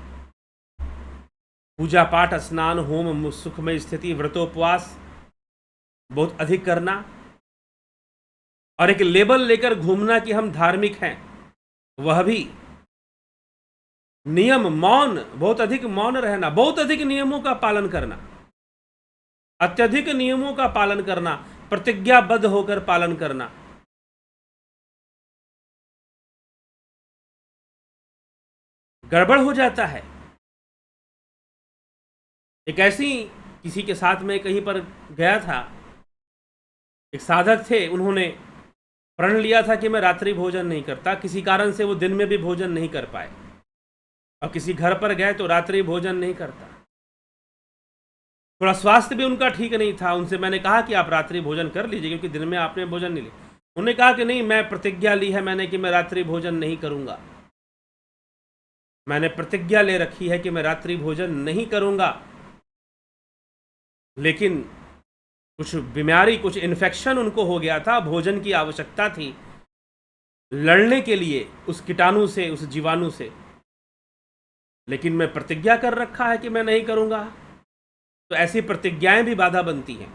पूजा पाठ, स्नान, होम, सुखमय स्थिति, व्रतोपवास बहुत अधिक करना, और एक लेबल लेकर घूमना कि हम धार्मिक हैं। वह भी नियम, मौन, बहुत अधिक मौन रहना, बहुत अधिक नियमों का पालन करना, अत्यधिक नियमों का पालन करना, प्रतिज्ञाबद्ध होकर पालन करना, गड़बड़ हो जाता है। एक ऐसी किसी के साथ में कहीं पर गया था, एक साधक थे, उन्होंने प्रण लिया था कि मैं रात्रि भोजन नहीं करता। किसी कारण से वो दिन में भी भोजन नहीं कर पाए, और किसी घर पर गए तो रात्रि भोजन नहीं करता। थोड़ा स्वास्थ्य भी उनका ठीक नहीं था। उनसे मैंने कहा कि आप रात्रि भोजन कर लीजिए, क्योंकि दिन में आपने भोजन नहीं लिया। उन्होंने कहा कि नहीं, मैं प्रतिज्ञा ली है मैंने कि मैं रात्रि भोजन नहीं करूंगा। मैंने प्रतिज्ञा ले रखी है कि मैं रात्रि भोजन नहीं करूंगा, लेकिन कुछ बीमारी, कुछ इन्फेक्शन उनको हो गया था। भोजन की आवश्यकता थी लड़ने के लिए उस कीटाणु से, उस जीवाणु से, लेकिन मैं प्रतिज्ञा कर रखा है कि मैं नहीं करूंगा। तो ऐसी प्रतिज्ञाएं भी बाधा बनती हैं,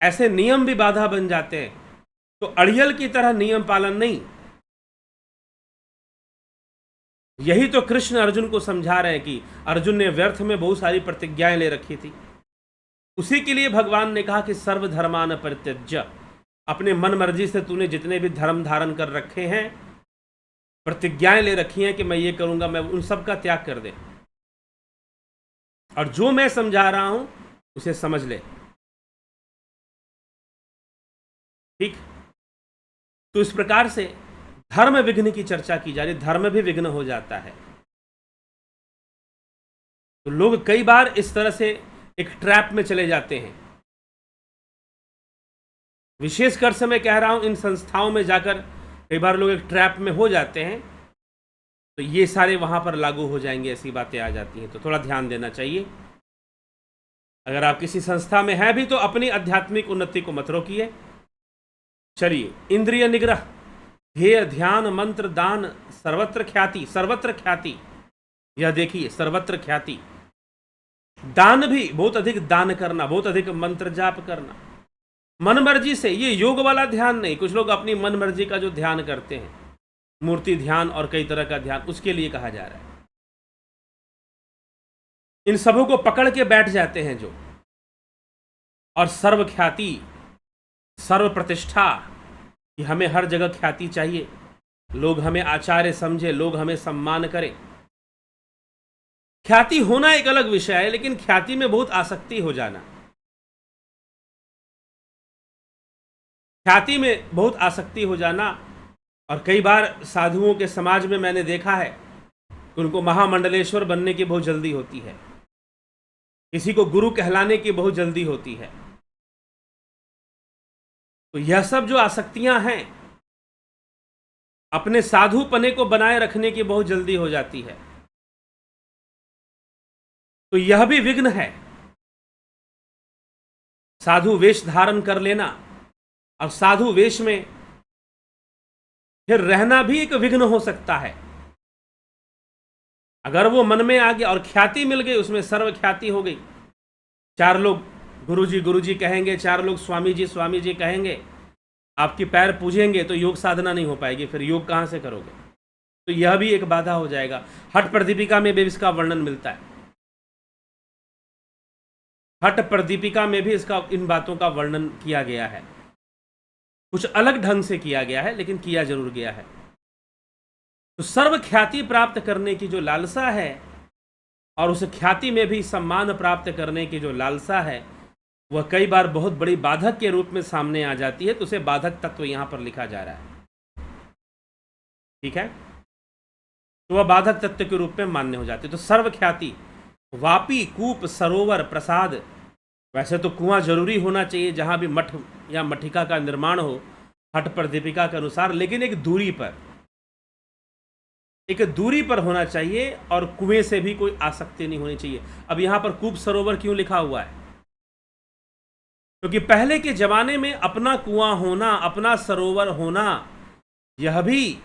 ऐसे नियम भी बाधा बन जाते हैं। तो अड़ियल की तरह नियम पालन नहीं। यही तो कृष्ण अर्जुन को समझा रहे हैं कि अर्जुन ने व्यर्थ में बहुत सारी प्रतिज्ञाएं ले रखी थी। उसी के लिए भगवान ने कहा कि सर्वधर्मान परित्यज्य, अपने मन मर्जी से तूने जितने भी धर्म धारण कर रखे हैं, प्रतिज्ञाएं ले रखी हैं कि मैं ये करूंगा, मैं उन सब का त्याग कर दे, और जो मैं समझा रहा हूं उसे समझ ले। ठीक। तो इस प्रकार से धर्म विघ्न की चर्चा की जा रही, धर्म भी विघ्न हो जाता है। तो लोग कई बार इस तरह से एक ट्रैप में चले जाते हैं। विशेषकर से मैं कह रहा हूं, इन संस्थाओं में जाकर कई बार लोग एक ट्रैप में हो जाते हैं, तो ये सारे वहां पर लागू हो जाएंगे, ऐसी बातें आ जाती हैं। तो थोड़ा ध्यान देना चाहिए। अगर आप किसी संस्था में हैं भी तो अपनी आध्यात्मिक उन्नति को मत रोकिए। चलिए, इंद्रिय निग्रह, ध्येय, ध्यान, मंत्र, दान, सर्वत्र ख्याति। सर्वत्र ख्याति, यह देखिए, सर्वत्र ख्याति। दान भी बहुत अधिक दान करना, बहुत अधिक मंत्र जाप करना, मन मर्जी से। ये योग वाला ध्यान नहीं। कुछ लोग अपनी मन मर्जी का जो ध्यान करते हैं, मूर्ति ध्यान और कई तरह का ध्यान, उसके लिए कहा जा रहा है। इन सबों को पकड़ के बैठ जाते हैं जो, और सर्व ख्याति, सर्व प्रतिष्ठा, कि हमें हर जगह ख्याति चाहिए, लोग हमें आचार्य समझे, लोग हमें सम्मान करें। ख्याति होना एक अलग विषय है, लेकिन ख्याति में बहुत आसक्ति हो जाना, ख्याति में बहुत आसक्ति हो जाना। और कई बार साधुओं के समाज में मैंने देखा है कि उनको महामंडलेश्वर बनने की बहुत जल्दी होती है, किसी को गुरु कहलाने की बहुत जल्दी होती है। तो यह सब जो आसक्तियां हैं, अपने साधुपने को बनाए रखने की बहुत जल्दी हो जाती है। तो यह भी विघ्न है। साधु वेश धारण कर लेना और साधु वेश में फिर रहना भी एक विघ्न हो सकता है। अगर वो मन में आ गया और ख्याति मिल गई, उसमें सर्व ख्याति हो गई, चार लोग गुरुजी कहेंगे, चार लोग स्वामी जी कहेंगे, आपकी पैर पूजेंगे, तो योग साधना नहीं हो पाएगी। फिर योग कहां से करोगे? तो यह भी एक बाधा हो जाएगा। हठ प्रदीपिका में भी इसका वर्णन मिलता है। हठ प्रदीपिका में भी इसका, इन बातों का वर्णन किया गया है। कुछ अलग ढंग से किया गया है, लेकिन किया जरूर गया है। तो सर्व ख्याति प्राप्त करने की जो लालसा है, और उस ख्याति में भी सम्मान प्राप्त करने की जो लालसा है, वह कई बार बहुत बड़ी बाधक के रूप में सामने आ जाती है। तो उसे बाधक तत्व यहां पर लिखा जा रहा है। ठीक है, तो वह बाधक तत्व के रूप में मान्य हो जाती है। तो सर्व ख्याति, वापी, कूप, सरोवर, प्रसाद। वैसे तो कुआं जरूरी होना चाहिए जहां भी मठ या मठिका का निर्माण हो, हठ प्रदीपिका के अनुसार, लेकिन एक दूरी पर होना चाहिए, और कुएं से भी कोई आसक्ति नहीं होनी चाहिए। अब यहां पर कूप सरोवर क्यों लिखा हुआ है? क्योंकि पहले के जमाने में अपना कुआं होना, अपना सरोवर होना, यह भी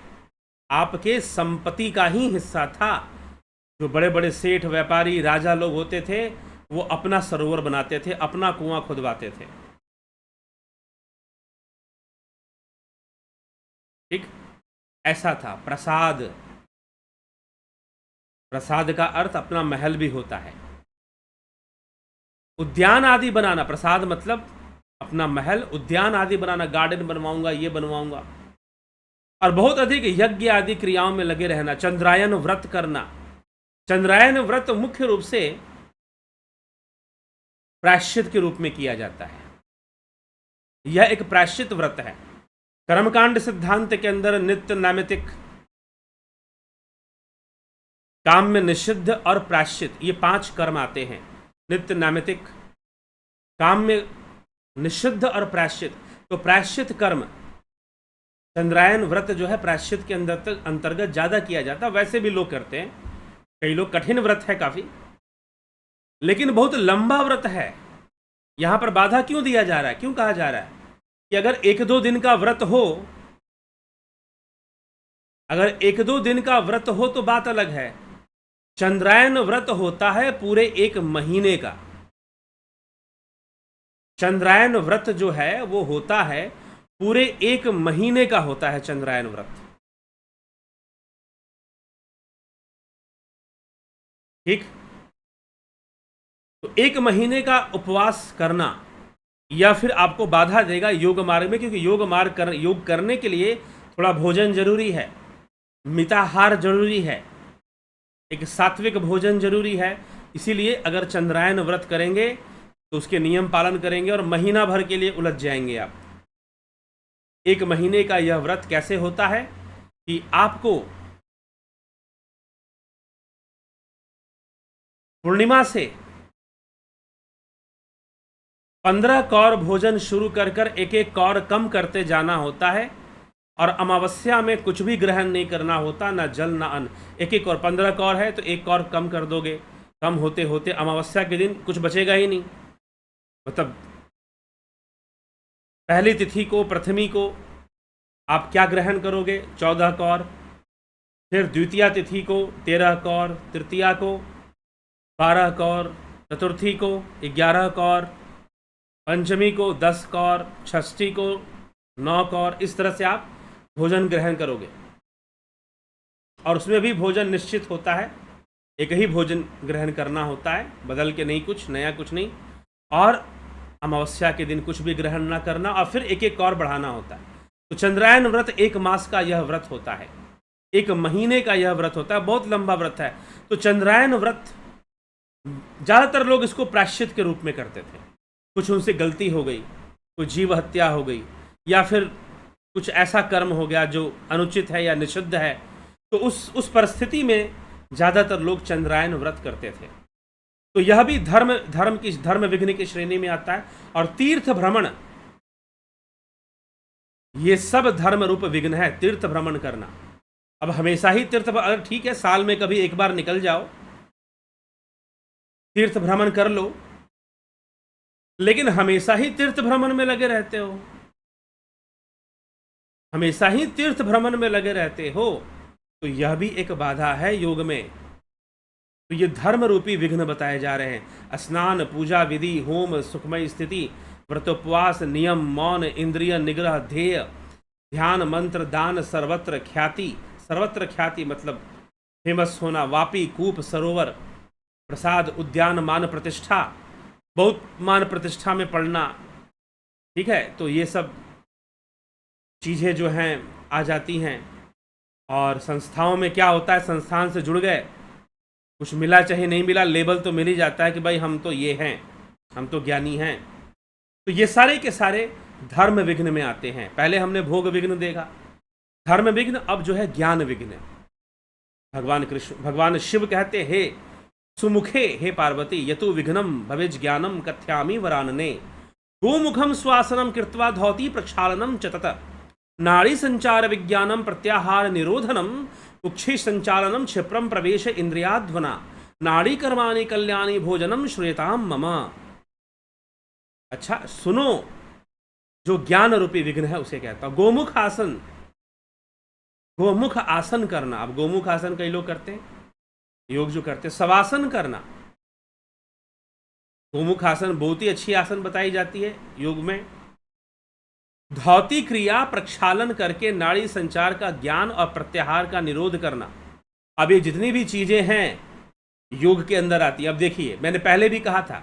आपके संपत्ति का ही हिस्सा था। जो बड़े बड़े सेठ, व्यापारी, राजा लोग होते थे, वो अपना सरोवर बनाते थे, अपना कुआं खुदवाते थे। ठीक, ऐसा था। प्रसाद, प्रसाद का अर्थ अपना महल भी होता है। उद्यान आदि बनाना, प्रसाद मतलब अपना महल, उद्यान आदि बनाना, गार्डन बनवाऊंगा, ये बनवाऊंगा, और बहुत अधिक यज्ञ आदि क्रियाओं में लगे रहना। चंद्रायन व्रत करना, चंद्रायन व्रत मुख्य रूप से प्रायश्चित के रूप में किया जाता है। यह एक प्रायश्चित व्रत है। कर्मकांड सिद्धांत के अंदर नित्य, नैमित्तिक, काम में निषिद्ध और प्रायश्चित, ये 5 कर्म आते हैं। नित्य, नैमित्तिक, काम में निषिद्ध और प्रायश्चित। तो प्रायश्चित कर्म, चंद्रायन व्रत जो है प्रायश्चित के अंतर्गत ज्यादा किया जाता है। वैसे भी लोग करते हैं, कई लोग, कठिन व्रत है काफी, लेकिन बहुत लंबा व्रत है। यहां पर बाधा क्यों दिया जा रहा है, क्यों कहा जा रहा है कि अगर 1-2 दिन का व्रत हो, अगर 1-2 दिन का व्रत हो तो बात अलग है। चंद्रायन व्रत होता है पूरे 1 महीने का। चंद्रायन व्रत जो है वो होता है पूरे 1 महीने का होता है चंद्रायन व्रत। ठीक, तो 1 महीने का उपवास करना या फिर आपको बाधा देगा योग मार्ग में, क्योंकि योग करने के लिए थोड़ा भोजन जरूरी है, मिताहार जरूरी है, एक सात्विक भोजन जरूरी है। इसीलिए अगर चंद्रायन व्रत करेंगे तो उसके नियम पालन करेंगे और महीना भर के लिए उलझ जाएंगे आप। 1 महीने का यह व्रत कैसे होता है कि आपको पूर्णिमा से 15 कौर भोजन शुरू कर एक एक कौर कम करते जाना होता है, और अमावस्या में कुछ भी ग्रहण नहीं करना होता, ना जल ना अन्न। एक एक कौर, 15 कौर है तो 1 कौर कम कर दोगे, कम होते होते अमावस्या के दिन कुछ बचेगा ही नहीं। मतलब पहली तिथि को, प्रथमी को आप क्या ग्रहण करोगे, 14 कौर, फिर द्वितीया तिथि को 13 कौर, तृतीया को 12 कौर, चतुर्थी को 11 कौर, पंचमी को 10 कौर, षष्ठी को 9 कौर। इस तरह से आप भोजन ग्रहण करोगे, और उसमें भी भोजन निश्चित होता है, एक ही भोजन ग्रहण करना होता है, बदल के नहीं, कुछ नया कुछ नहीं। और अमावस्या के दिन कुछ भी ग्रहण ना करना, और फिर एक एक और बढ़ाना होता है। तो चंद्रायन व्रत 1 मास का यह व्रत होता है, 1 महीने का यह व्रत होता है, बहुत लंबा व्रत है। तो चंद्रायन व्रत ज़्यादातर लोग इसको प्रायश्चित के रूप में करते थे। कुछ उनसे गलती हो गई, कोई जीव हत्या हो गई, या फिर कुछ ऐसा कर्म हो गया जो अनुचित है या निषिद्ध है, तो उस परिस्थिति में ज़्यादातर लोग चंद्रायन व्रत करते थे। तो यह भी धर्म विघ्न की श्रेणी में आता है। और तीर्थ भ्रमण, ये सब धर्म रूप विघ्न है, तीर्थ भ्रमण करना। अब हमेशा ही अगर ठीक है, साल में कभी एक बार निकल जाओ, तीर्थ भ्रमण कर लो, लेकिन हमेशा ही तीर्थ भ्रमण में लगे रहते हो, हमेशा ही तीर्थ भ्रमण में लगे रहते हो, तो यह भी एक बाधा है योग में। तो ये धर्म रूपी विघ्न बताए जा रहे हैं। स्नान, पूजा विधि, होम, सुखमय स्थिति, व्रतोपवास, नियम, मौन, इंद्रिय निग्रह, ध्येय, ध्यान, मंत्र, दान, सर्वत्र ख्याति। सर्वत्र ख्याति मतलब फेमस होना, वापी, कूप, सरोवर, प्रसाद, उद्यान, मान प्रतिष्ठा, बहुत मान प्रतिष्ठा में पढ़ना। ठीक है, तो ये सब चीज़ें जो हैं आ जाती हैं। और संस्थाओं में क्या होता है, संस्थान से जुड़ गए, कुछ मिला चाहे नहीं मिला, लेबल तो मिल ही जाता है कि भाई हम तो ये हैं, हम तो ज्ञानी हैं। तो ये सारे के सारे धर्म विघ्न में आते हैं। पहले हमने भोग विघ्न देखा, धर्म विघ्न, अब जो है ज्ञान विघ्न। भगवान शिव कहते, हे सुमुखे हे पार्वती, यतु विघ्नम भवेज ज्ञानम कथ्यामि वरानने, गोमुखम स्वासनम कृत्वा धौती प्रक्षालनम च तत, नाड़ी संचार विज्ञानम प्रत्याहार निरोधनम, उक्षी संचालनम क्षिप्रम प्रवेश इंद्रियाध्वना, नाड़ी कर्माणि कल्याणी भोजनम श्रूयताम मम। अच्छा सुनो, जो ज्ञान रूपी विघ्न है उसे कहता हूं गोमुख आसन। गोमुख आसन करना, अब गोमुख आसन कई लोग करते हैं, योग जो करते हैं, शवासन करना। गोमुख आसन बहुत ही अच्छी आसन बताई जाती है योग में। धौती क्रिया प्रक्षालन करके नाड़ी संचार का ज्ञान और प्रत्याहार का निरोध करना। अब ये जितनी भी चीजें हैं योग के अंदर आती है। अब देखिए, मैंने पहले भी कहा था,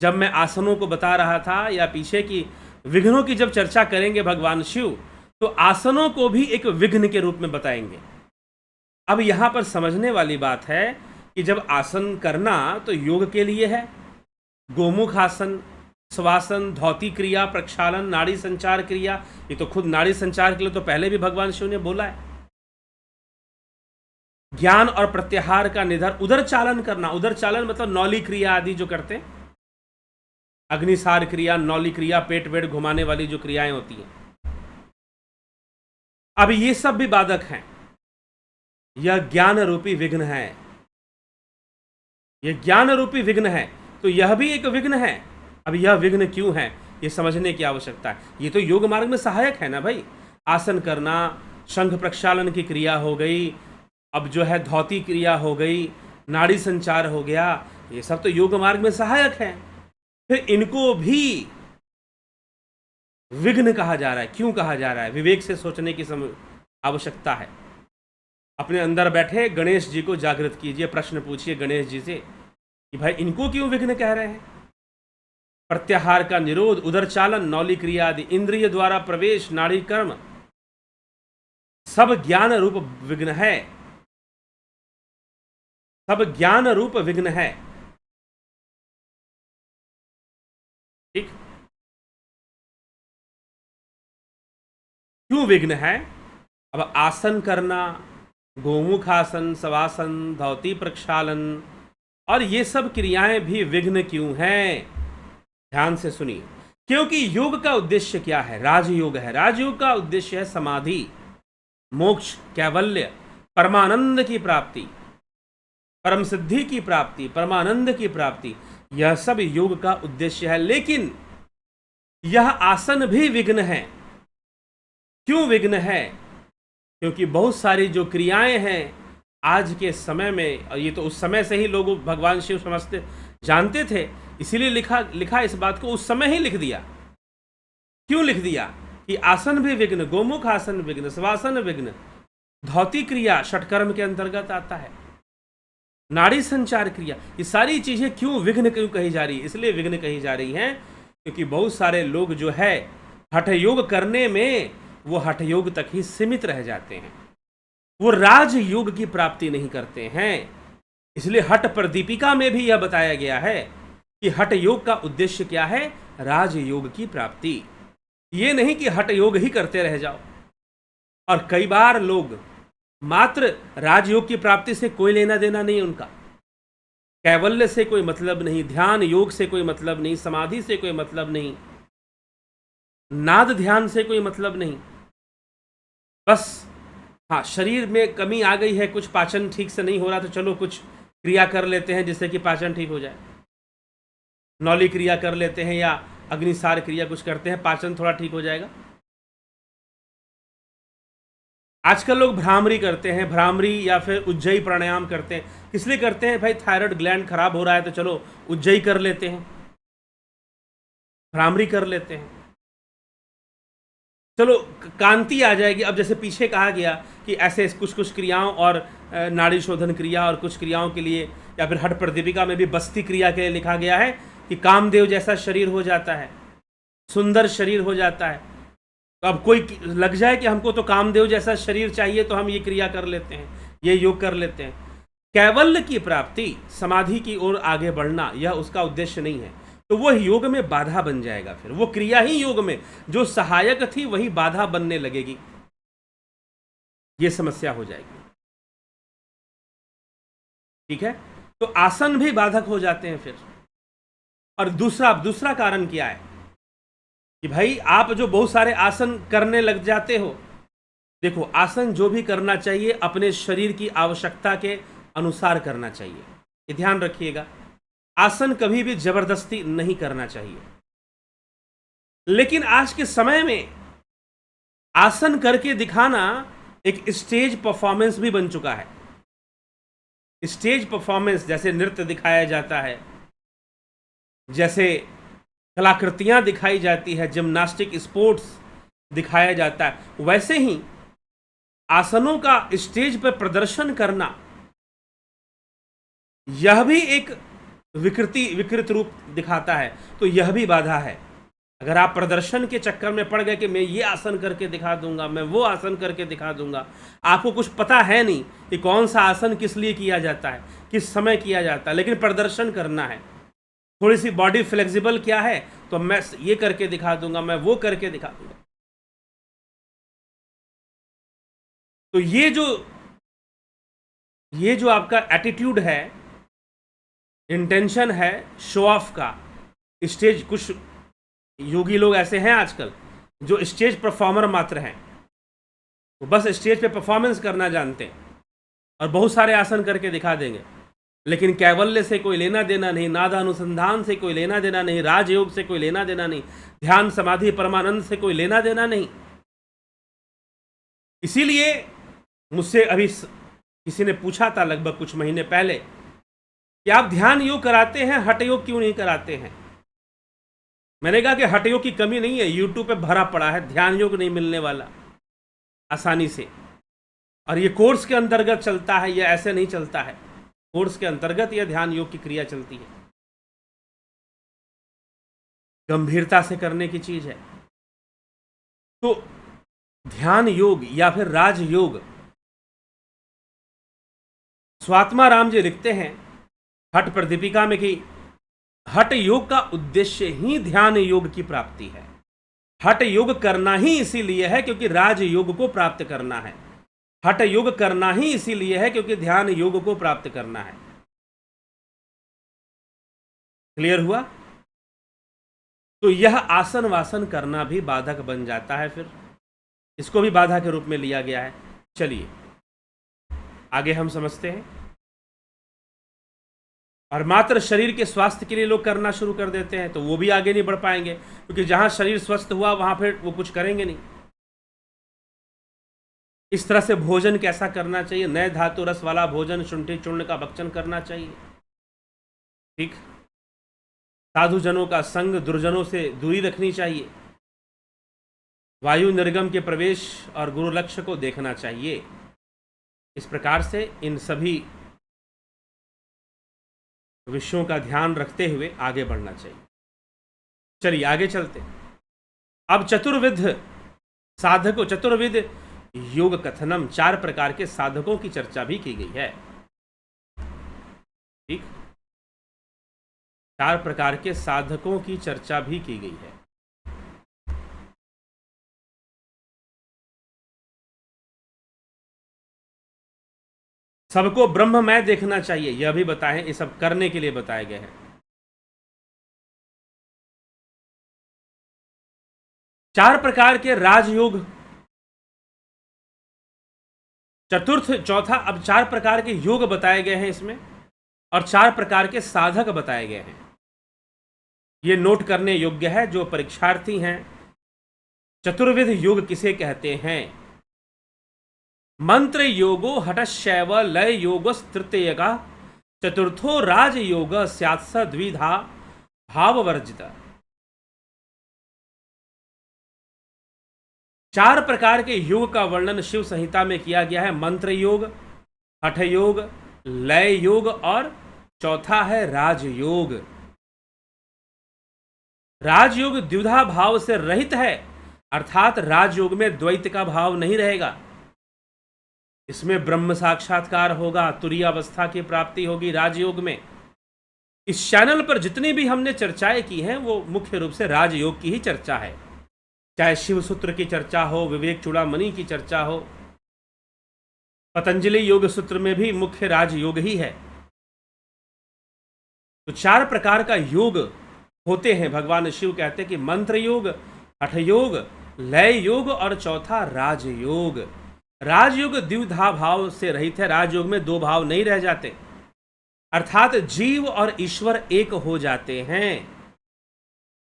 जब मैं आसनों को बता रहा था या पीछे की विघ्नों की जब चर्चा करेंगे भगवान शिव, तो आसनों को भी एक विघ्न के रूप में बताएंगे। अब यहां पर समझने वाली बात है कि जब आसन करना तो योग के लिए है, गोमुख आसन, श्वासन, धौती क्रिया, प्रक्षालन, नाड़ी संचार क्रिया, ये तो खुद नाड़ी संचार के लिए तो पहले भी भगवान शिव ने बोला है। ज्ञान और प्रत्याहार का निधन, उदर चालन करना, उदर चालन मतलब नौली क्रिया आदि जो करते हैं, अग्निसार क्रिया, नौली क्रिया, पेट वेट घुमाने वाली जो क्रियाएं होती हैं, अब ये सब भी बाधक हैं। यह ज्ञान रूपी विघ्न है, यह ज्ञान रूपी विघ्न है, तो यह भी एक विघ्न है। अब यह विघ्न क्यों है, यह समझने की आवश्यकता है। ये तो योग मार्ग में सहायक है ना भाई, आसन करना, शंख प्रक्षालन की क्रिया हो गई, अब जो है धौती क्रिया हो गई, नाड़ी संचार हो गया, ये सब तो योग मार्ग में सहायक है। फिर इनको भी विघ्न कहा जा रहा है। क्यों कहा जा रहा है, विवेक से सोचने की आवश्यकता है। अपने अंदर बैठे गणेश जी को जागृत कीजिए, प्रश्न पूछिए गणेश जी से कि भाई इनको क्यों विघ्न कह रहे हैं। प्रत्याहार का निरोध, उदर चालन, नौली क्रिया आदि, इंद्रिय द्वारा प्रवेश, नाड़ी कर्म, सब ज्ञान रूप विघ्न है, सब ज्ञान रूप विघ्न है। ठीक, क्यों विघ्न है। अब आसन करना, गोमुख आसन, शवासन, धौती प्रक्षालन और ये सब क्रियाएं भी विघ्न क्यों हैं, ध्यान से सुनिए। क्योंकि योग का उद्देश्य क्या है, राजयोग है। राजयोग का उद्देश्य है समाधि, मोक्ष, कैवल्य, परमानंद की प्राप्ति, परम सिद्धि की प्राप्ति, परमानंद की प्राप्ति, यह सब योग का उद्देश्य है। लेकिन यह आसन भी विघ्न है। क्यों विघ्न है, क्योंकि बहुत सारी जो क्रियाएं हैं आज के समय में, और ये तो उस समय से ही लोग भगवान शिव समझते जानते थे, इसीलिए लिखा इस बात को उस समय ही लिख दिया। क्यों लिख दिया कि आसन भी विघ्न, गोमुख आसन विघ्न, श्वासन विघ्न, धौती क्रिया षटकर्म के अंतर्गत आता है, नाड़ी संचार क्रिया, ये सारी चीजें क्यों विघ्न क्यों कही जा रही है। इसलिए विघ्न कही जा रही हैं क्योंकि बहुत सारे लोग जो है हठ योग करने में वो हठ योग तक ही सीमित रह जाते हैं, वो राज योग की प्राप्ति नहीं करते हैं। इसलिए हठ प्रदीपिका में भी यह बताया गया है कि हठ योग का उद्देश्य क्या है, राज योग की प्राप्ति। ये नहीं कि हठ योग ही करते रह जाओ। और कई बार लोग मात्र राजयोग की प्राप्ति से कोई लेना देना नहीं उनका, कैवल्य से कोई मतलब नहीं, ध्यान योग से कोई मतलब नहीं, समाधि से कोई मतलब नहीं, नाद ध्यान से कोई मतलब नहीं, बस हाँ शरीर में कमी आ गई है, कुछ पाचन ठीक से नहीं हो रहा तो चलो कुछ क्रिया कर लेते हैं जिससे कि पाचन ठीक हो जाए, नौली क्रिया कर लेते हैं या अग्निसार क्रिया कुछ करते हैं, पाचन थोड़ा ठीक हो जाएगा। आजकल लोग भ्रामरी करते हैं, भ्रामरी या फिर उज्जयी प्राणायाम करते हैं। किस लिए करते हैं भाई, थायराइड ग्लैंड खराब हो रहा है तो चलो उज्जयी कर लेते हैं, भ्रामरी कर लेते हैं, चलो कांति आ जाएगी। अब जैसे पीछे कहा गया कि ऐसे कुछ कुछ क्रियाओं और नाड़ी शोधन क्रिया और कुछ क्रियाओं के लिए, या फिर हठ प्रदीपिका में भी बस्ती क्रिया के लिए लिखा गया है कि कामदेव जैसा शरीर हो जाता है, सुंदर शरीर हो जाता है। तो अब कोई लग जाए कि हमको तो कामदेव जैसा शरीर चाहिए तो हम ये क्रिया कर लेते हैं, ये योग कर लेते हैं। कैवल्य की प्राप्ति, समाधि की ओर आगे बढ़ना, यह उसका उद्देश्य नहीं है, तो वह योग में बाधा बन जाएगा। फिर वो क्रिया ही योग में जो सहायक थी वही बाधा बनने लगेगी, ये समस्या हो जाएगी। ठीक है, तो आसन भी बाधक हो जाते हैं फिर। और दूसरा कारण क्या है कि भाई आप जो बहुत सारे आसन करने लग जाते हो, देखो आसन जो भी करना चाहिए अपने शरीर की आवश्यकता के अनुसार करना चाहिए, ये ध्यान रखिएगा। आसन कभी भी जबरदस्ती नहीं करना चाहिए। लेकिन आज के समय में आसन करके दिखाना एक स्टेज परफॉर्मेंस भी बन चुका है। स्टेज परफॉर्मेंस, जैसे नृत्य दिखाया जाता है, जैसे कलाकृतियां दिखाई जाती है, जिम्नास्टिक, स्पोर्ट्स, दिखाया जाता है, वैसे ही आसनों का स्टेज पर प्रदर्शन करना यह भी एक विकृत रूप दिखाता है। तो यह भी बाधा है। अगर आप प्रदर्शन के चक्कर में पड़ गए कि मैं ये आसन करके दिखा दूंगा, मैं वो आसन करके दिखा दूंगा, आपको कुछ पता है नहीं कि कौन सा आसन किस लिए किया जाता है, किस समय किया जाता है, लेकिन प्रदर्शन करना है, थोड़ी सी बॉडी फ्लेक्सिबल क्या है, तो मैं ये करके दिखा दूंगा, मैं वो करके दिखा दूंगा। तो ये जो आपका एटीट्यूड है, इंटेंशन है शो ऑफ का, स्टेज, कुछ योगी लोग ऐसे हैं आजकल जो स्टेज परफॉर्मर मात्र हैं, वो बस स्टेज पे परफॉर्मेंस करना जानते हैं और बहुत सारे आसन करके दिखा देंगे, लेकिन कैवल्य से कोई लेना देना नहीं, नादानुसंधान से कोई लेना देना नहीं, राजयोग से कोई लेना देना नहीं, ध्यान समाधि परमानंद से कोई लेना देना नहीं। इसीलिए मुझसे अभी किसी ने पूछा था लगभग कुछ महीने पहले कि आप ध्यान योग कराते हैं, हठ योग क्यों नहीं कराते हैं। मैंने कहा कि हठ योग की कमी नहीं है, यूट्यूब पे भरा पड़ा है, ध्यान योग नहीं मिलने वाला आसानी से, और ये कोर्स के अंतर्गत चलता है, या ऐसे नहीं चलता है। कोर्स के अंतर्गत यह ध्यान योग की क्रिया चलती है, गंभीरता से करने की चीज है। तो ध्यान योग या फिर राज योग, स्वात्मा राम जी लिखते हैं हठ प्रदीपिका में कि हठ योग का उद्देश्य ही ध्यान योग की प्राप्ति है। हठ योग करना ही इसीलिए है क्योंकि राज योग को प्राप्त करना है। हठ योग करना ही इसीलिए है क्योंकि ध्यान योग को प्राप्त करना है। क्लियर हुआ? तो यह आसन वासन करना भी बाधक बन जाता है, फिर इसको भी बाधा के रूप में लिया गया है। चलिए आगे हम समझते हैं। और मात्र शरीर के स्वास्थ्य के लिए लोग करना शुरू कर देते हैं तो वो भी आगे नहीं बढ़ पाएंगे, क्योंकि जहां शरीर स्वस्थ हुआ वहां फिर वो कुछ करेंगे नहीं। इस तरह से भोजन कैसा करना चाहिए, नए धातु रस वाला भोजन, शुंठी चूर्ण का भक्षण करना चाहिए। ठीक, साधुजनों का संग, दुर्जनों से दूरी रखनी चाहिए, वायु निर्गम के प्रवेश और गुरु लक्ष्य को देखना चाहिए। इस प्रकार से इन सभी विषयों का ध्यान रखते हुए आगे बढ़ना चाहिए। चलिए आगे चलते। अब चतुर्विध साधकों, चतुर्विध योग कथनम, 4 प्रकार के साधकों की चर्चा भी की गई है। ठीक, 4 प्रकार के साधकों की चर्चा भी की गई है। सबको ब्रह्ममय देखना चाहिए, यह भी बताएं, ये सब करने के लिए बताए गए हैं। चार प्रकार के राजयोग, चतुर्थ, चौथा, अब 4 प्रकार के योग बताए गए हैं इसमें, और 4 प्रकार के साधक बताए गए हैं। ये नोट करने योग्य है जो परीक्षार्थी हैं। चतुर्विध योग किसे कहते हैं? मंत्र योगो हठशैव लय योगस्तृतीयका, चतुर्थो राज योग स्यात्स द्विधा भाववर्जित। 4 प्रकार के योग का वर्णन शिव संहिता में किया गया है। मंत्र योग, हठ योग, लय योग और चौथा है राजयोग। राजयोग द्विधा भाव से रहित है, अर्थात राजयोग में द्वैत का भाव नहीं रहेगा। इसमें ब्रह्म साक्षात्कार होगा, तुरीय अवस्था की प्राप्ति होगी राजयोग में। इस चैनल पर जितनी भी हमने चर्चाएं की हैं वो मुख्य रूप से राजयोग की ही चर्चा है, चाहे शिव सूत्र की चर्चा हो, विवेक चूड़ामणि की चर्चा हो, पतंजलि योग सूत्र में भी मुख्य राजयोग ही है। तो 4 प्रकार का योग होते हैं। भगवान शिव कहते हैं कि मंत्र योग, हठ योग, लय योग और चौथा राजयोग। राजयोग द्विधा भाव से रहित है, राजयोग में 2 भाव नहीं रह जाते, अर्थात जीव और ईश्वर एक हो जाते हैं।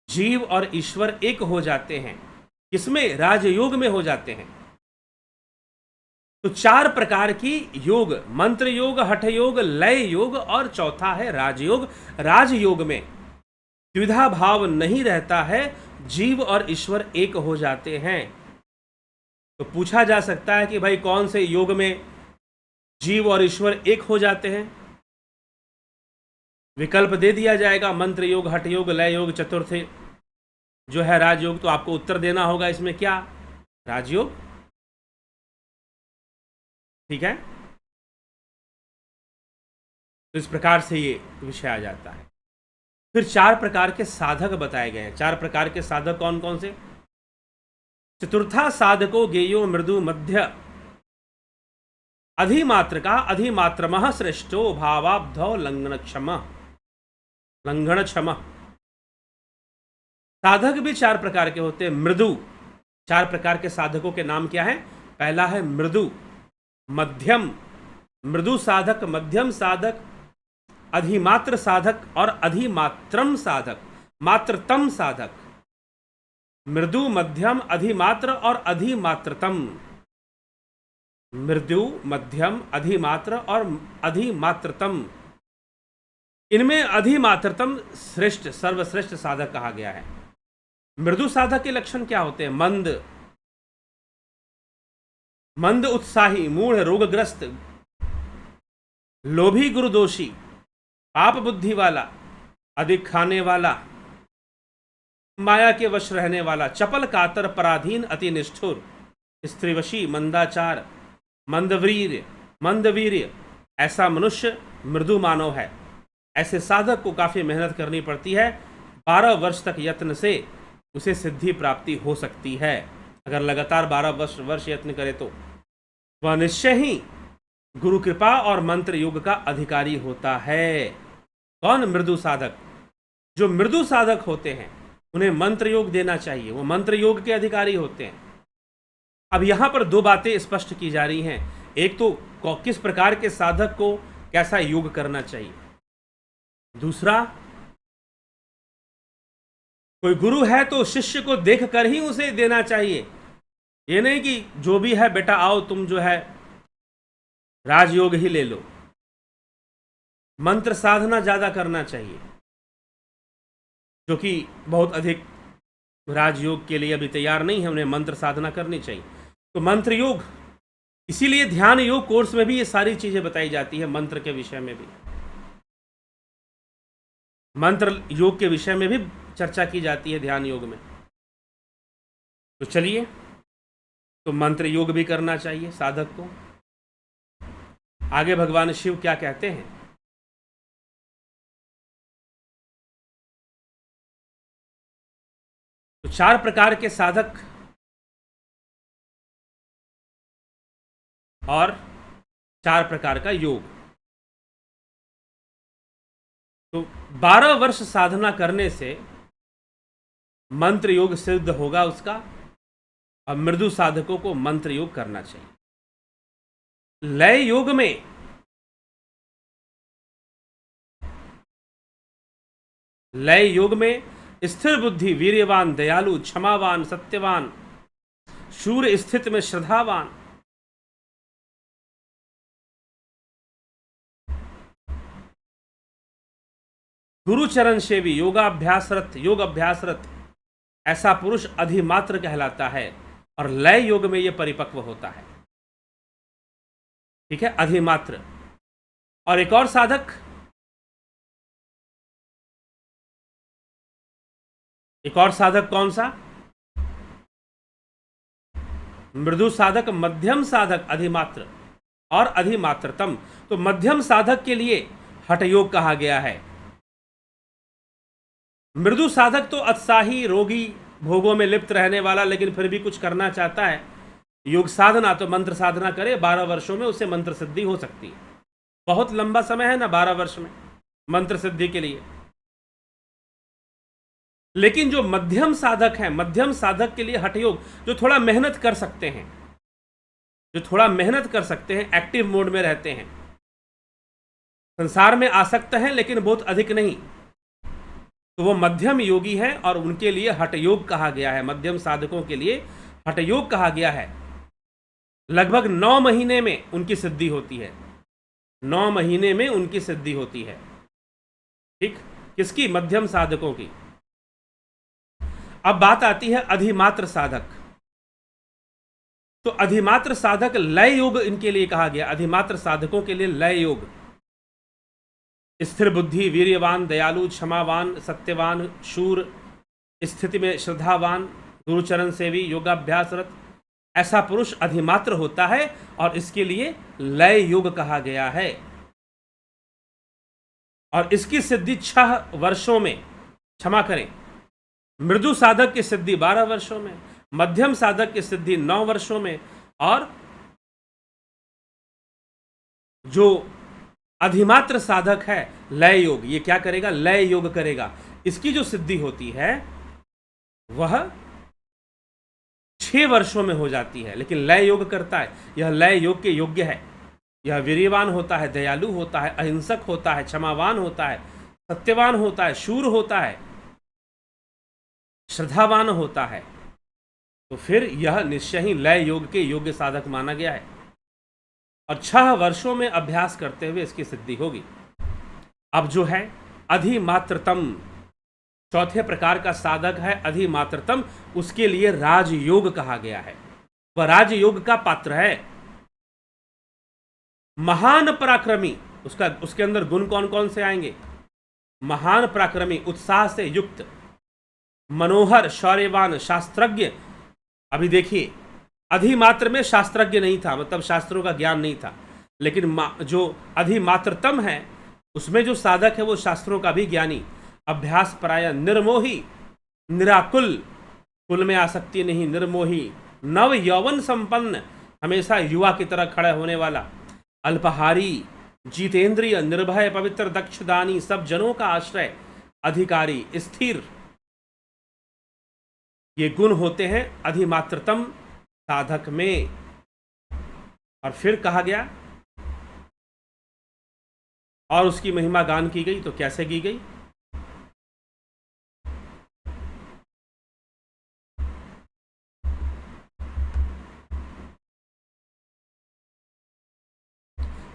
जीव और ईश्वर एक हो जाते हैं, किसमें? राजयोग में हो जाते हैं। तो 4 प्रकार की योग, मंत्र योग, हठ योग, लय योग और चौथा है राजयोग। राजयोग में द्विधा भाव नहीं रहता है, जीव और ईश्वर एक हो जाते हैं। तो पूछा जा सकता है कि भाई कौन से योग में जीव और ईश्वर एक हो जाते हैं। विकल्प दे दिया जाएगा, मंत्र योग, हठ योग, लय योग, चतुर्थ जो है राजयोग। तो आपको उत्तर देना होगा इसमें क्या, राजयोग। ठीक है, तो इस प्रकार से ये विषय आ जाता है। फिर 4 प्रकार के साधक बताए गए हैं। 4 प्रकार के साधक कौन कौन से। चतुर्था साधको गेयो मृदु मध्य अधिमात्र का अधिमात्रमः श्रेष्ठो भावाब्धो लंघन क्षम। साधक भी 4 प्रकार के होते हैं। मृदु, 4 प्रकार के साधकों के नाम क्या है। पहला है मृदु, मध्यम, मृदु साधक, मध्यम साधक, अधिमात्र साधक और अधिमात्रम साधक, मात्रतम साधक। मृदु, मध्यम, अधिमात्र और अधिमात्रतम। मृदु, मध्यम, अधिमात्र और अधिमात्रतम। इनमें अधिमात्रतम श्रेष्ठ, सर्वश्रेष्ठ साधक कहा गया है। मृदु साधक के लक्षण क्या होते हैं। मंद, मंद उत्साही, मूढ़, रोगग्रस्त, लोभी, गुरुदोषी, पाप बुद्धि वाला, अधिक खाने वाला, माया के वश रहने वाला, चपल, कातर, पराधीन, अति निष्ठुर, स्त्रीवशी, मंदाचार, मंदवीर्य, ऐसा मनुष्य मृदु मानव है। ऐसे साधक को काफी मेहनत करनी पड़ती है। 12 वर्ष तक यत्न से उसे सिद्धि प्राप्ति हो सकती है। अगर लगातार 12 वर्ष यत्न करे तो वह निश्चय ही गुरु कृपा और मंत्र योग का अधिकारी होता है। कौन, मृदु साधक। जो मृदु साधक होते हैं उन्हें मंत्र योग देना चाहिए, वो मंत्र योग के अधिकारी होते हैं। अब यहां पर 2 बातें स्पष्ट की जा रही हैं। एक तो किस प्रकार के साधक को कैसा योग करना चाहिए, दूसरा कोई गुरु है तो शिष्य को देखकर ही उसे देना चाहिए। ये नहीं कि जो भी है बेटा आओ तुम जो है राजयोग ही ले लो। मंत्र साधना ज्यादा करना चाहिए, जो कि बहुत अधिक राजयोग के लिए अभी तैयार नहीं है, उन्हें मंत्र साधना करनी चाहिए। तो मंत्र योग, इसीलिए ध्यान योग कोर्स में भी ये सारी चीजें बताई जाती है। मंत्र के विषय में भी, मंत्र योग के विषय में भी चर्चा की जाती है ध्यान योग में। तो चलिए, तो मंत्र योग भी करना चाहिए साधक को। आगे भगवान शिव क्या कहते हैं। तो 4 प्रकार के साधक और 4 प्रकार का योग। तो 12 वर्ष साधना करने से मंत्र योग सिद्ध होगा उसका, और मृदु साधकों को मंत्र योग करना चाहिए। लय योग में स्थिर बुद्धि, वीर्यवान, दयालु, क्षमावान, सत्यवान, शूर स्थित में श्रद्धावान, गुरु चरण सेवी, योग अभ्यासरत ऐसा पुरुष अधिमात्र कहलाता है। और लय योग में यह परिपक्व होता है। ठीक है, अधिमात्र। और एक और साधक, कौन सा, मृदु साधक, मध्यम साधक, अधिमात्र और अधिमात्रतम। तो मध्यम साधक के लिए हठ योग कहा गया है। मृदु साधक तो उत्साही, रोगी, भोगों में लिप्त रहने वाला, लेकिन फिर भी कुछ करना चाहता है योग साधना, तो मंत्र साधना करे। 12 वर्षों में उसे मंत्र सिद्धि हो सकती है। बहुत लंबा समय है ना 12 वर्ष में मंत्र सिद्धि के लिए। लेकिन जो मध्यम साधक है, मध्यम साधक के लिए हठ योग, जो थोड़ा मेहनत कर सकते हैं, एक्टिव मोड में रहते हैं, संसार में आसक्त हैं लेकिन बहुत अधिक नहीं, तो वो मध्यम योगी है। और उनके लिए हठ योग कहा गया है। मध्यम साधकों के लिए हठ योग कहा गया है। लगभग 9 महीने में उनकी सिद्धि होती है। 9 महीने में उनकी सिद्धि होती है। ठीक, किसकी, मध्यम साधकों की। अब बात आती है अधिमात्र साधक। तो अधिमात्र साधक लय योग इनके लिए कहा गया, अधिमात्र साधकों के लिए लय योग। स्थिर बुद्धि, वीर्यवान, दयालु, क्षमावान, सत्यवान, शूर, स्थिति में श्रद्धावान, गुरुचरण सेवी, योगाभ्यासरत, ऐसा पुरुष अधिमात्र होता है और इसके लिए लय योग कहा गया है। और इसकी सिद्धि 6 वर्षों में, क्षमा करें, मृदु साधक की सिद्धि 12 वर्षों में, मध्यम साधक की सिद्धि 9 वर्षों में, और जो अधिमात्र साधक है लय योग, ये क्या करेगा? लय योग करेगा। इसकी जो सिद्धि होती है वह 6 वर्षों में हो जाती है, लेकिन लय योग करता है, यह लय योग के योग्य है। यह वीर्यवान होता है, दयालु होता है, अहिंसक होता है, क्षमावान होता है, सत्यवान होता है, शूर होता है, श्रद्धावान होता है। तो फिर यह निश्चय ही लय योग के योग्य साधक माना गया है और 6 वर्षों में अभ्यास करते हुए इसकी सिद्धि होगी। अब जो है अधिमात्रतम, चौथे प्रकार का साधक है अधिमात्रतम, उसके लिए राजयोग कहा गया है। वह राजयोग का पात्र है। महान पराक्रमी, उसके अंदर गुण कौन कौन से आएंगे? महान पराक्रमी, उत्साह से युक्त, मनोहर, शौर्यवान, शास्त्रज्ञ। अभी देखिए, अधिमात्र में शास्त्रज्ञ नहीं था, मतलब शास्त्रों का ज्ञान नहीं था, लेकिन जो अधिमात्रतम है उसमें जो साधक है वो शास्त्रों का भी ज्ञानी, अभ्यास परायण, निर्मोही, निराकुल, कुल में आसक्ति नहीं, निर्मोही, नव यौवन संपन्न, हमेशा युवा की तरह खड़े होने वाला, अल्पहारी, जितेंद्रिय, निर्भय, पवित्र, दक्षदानी, सब जनों का आश्रय, अधिकारी, स्थिर, ये गुण होते हैं अधिमात्रतम साधक में। और फिर कहा गया और उसकी महिमा गान की गई। तो कैसे की गई?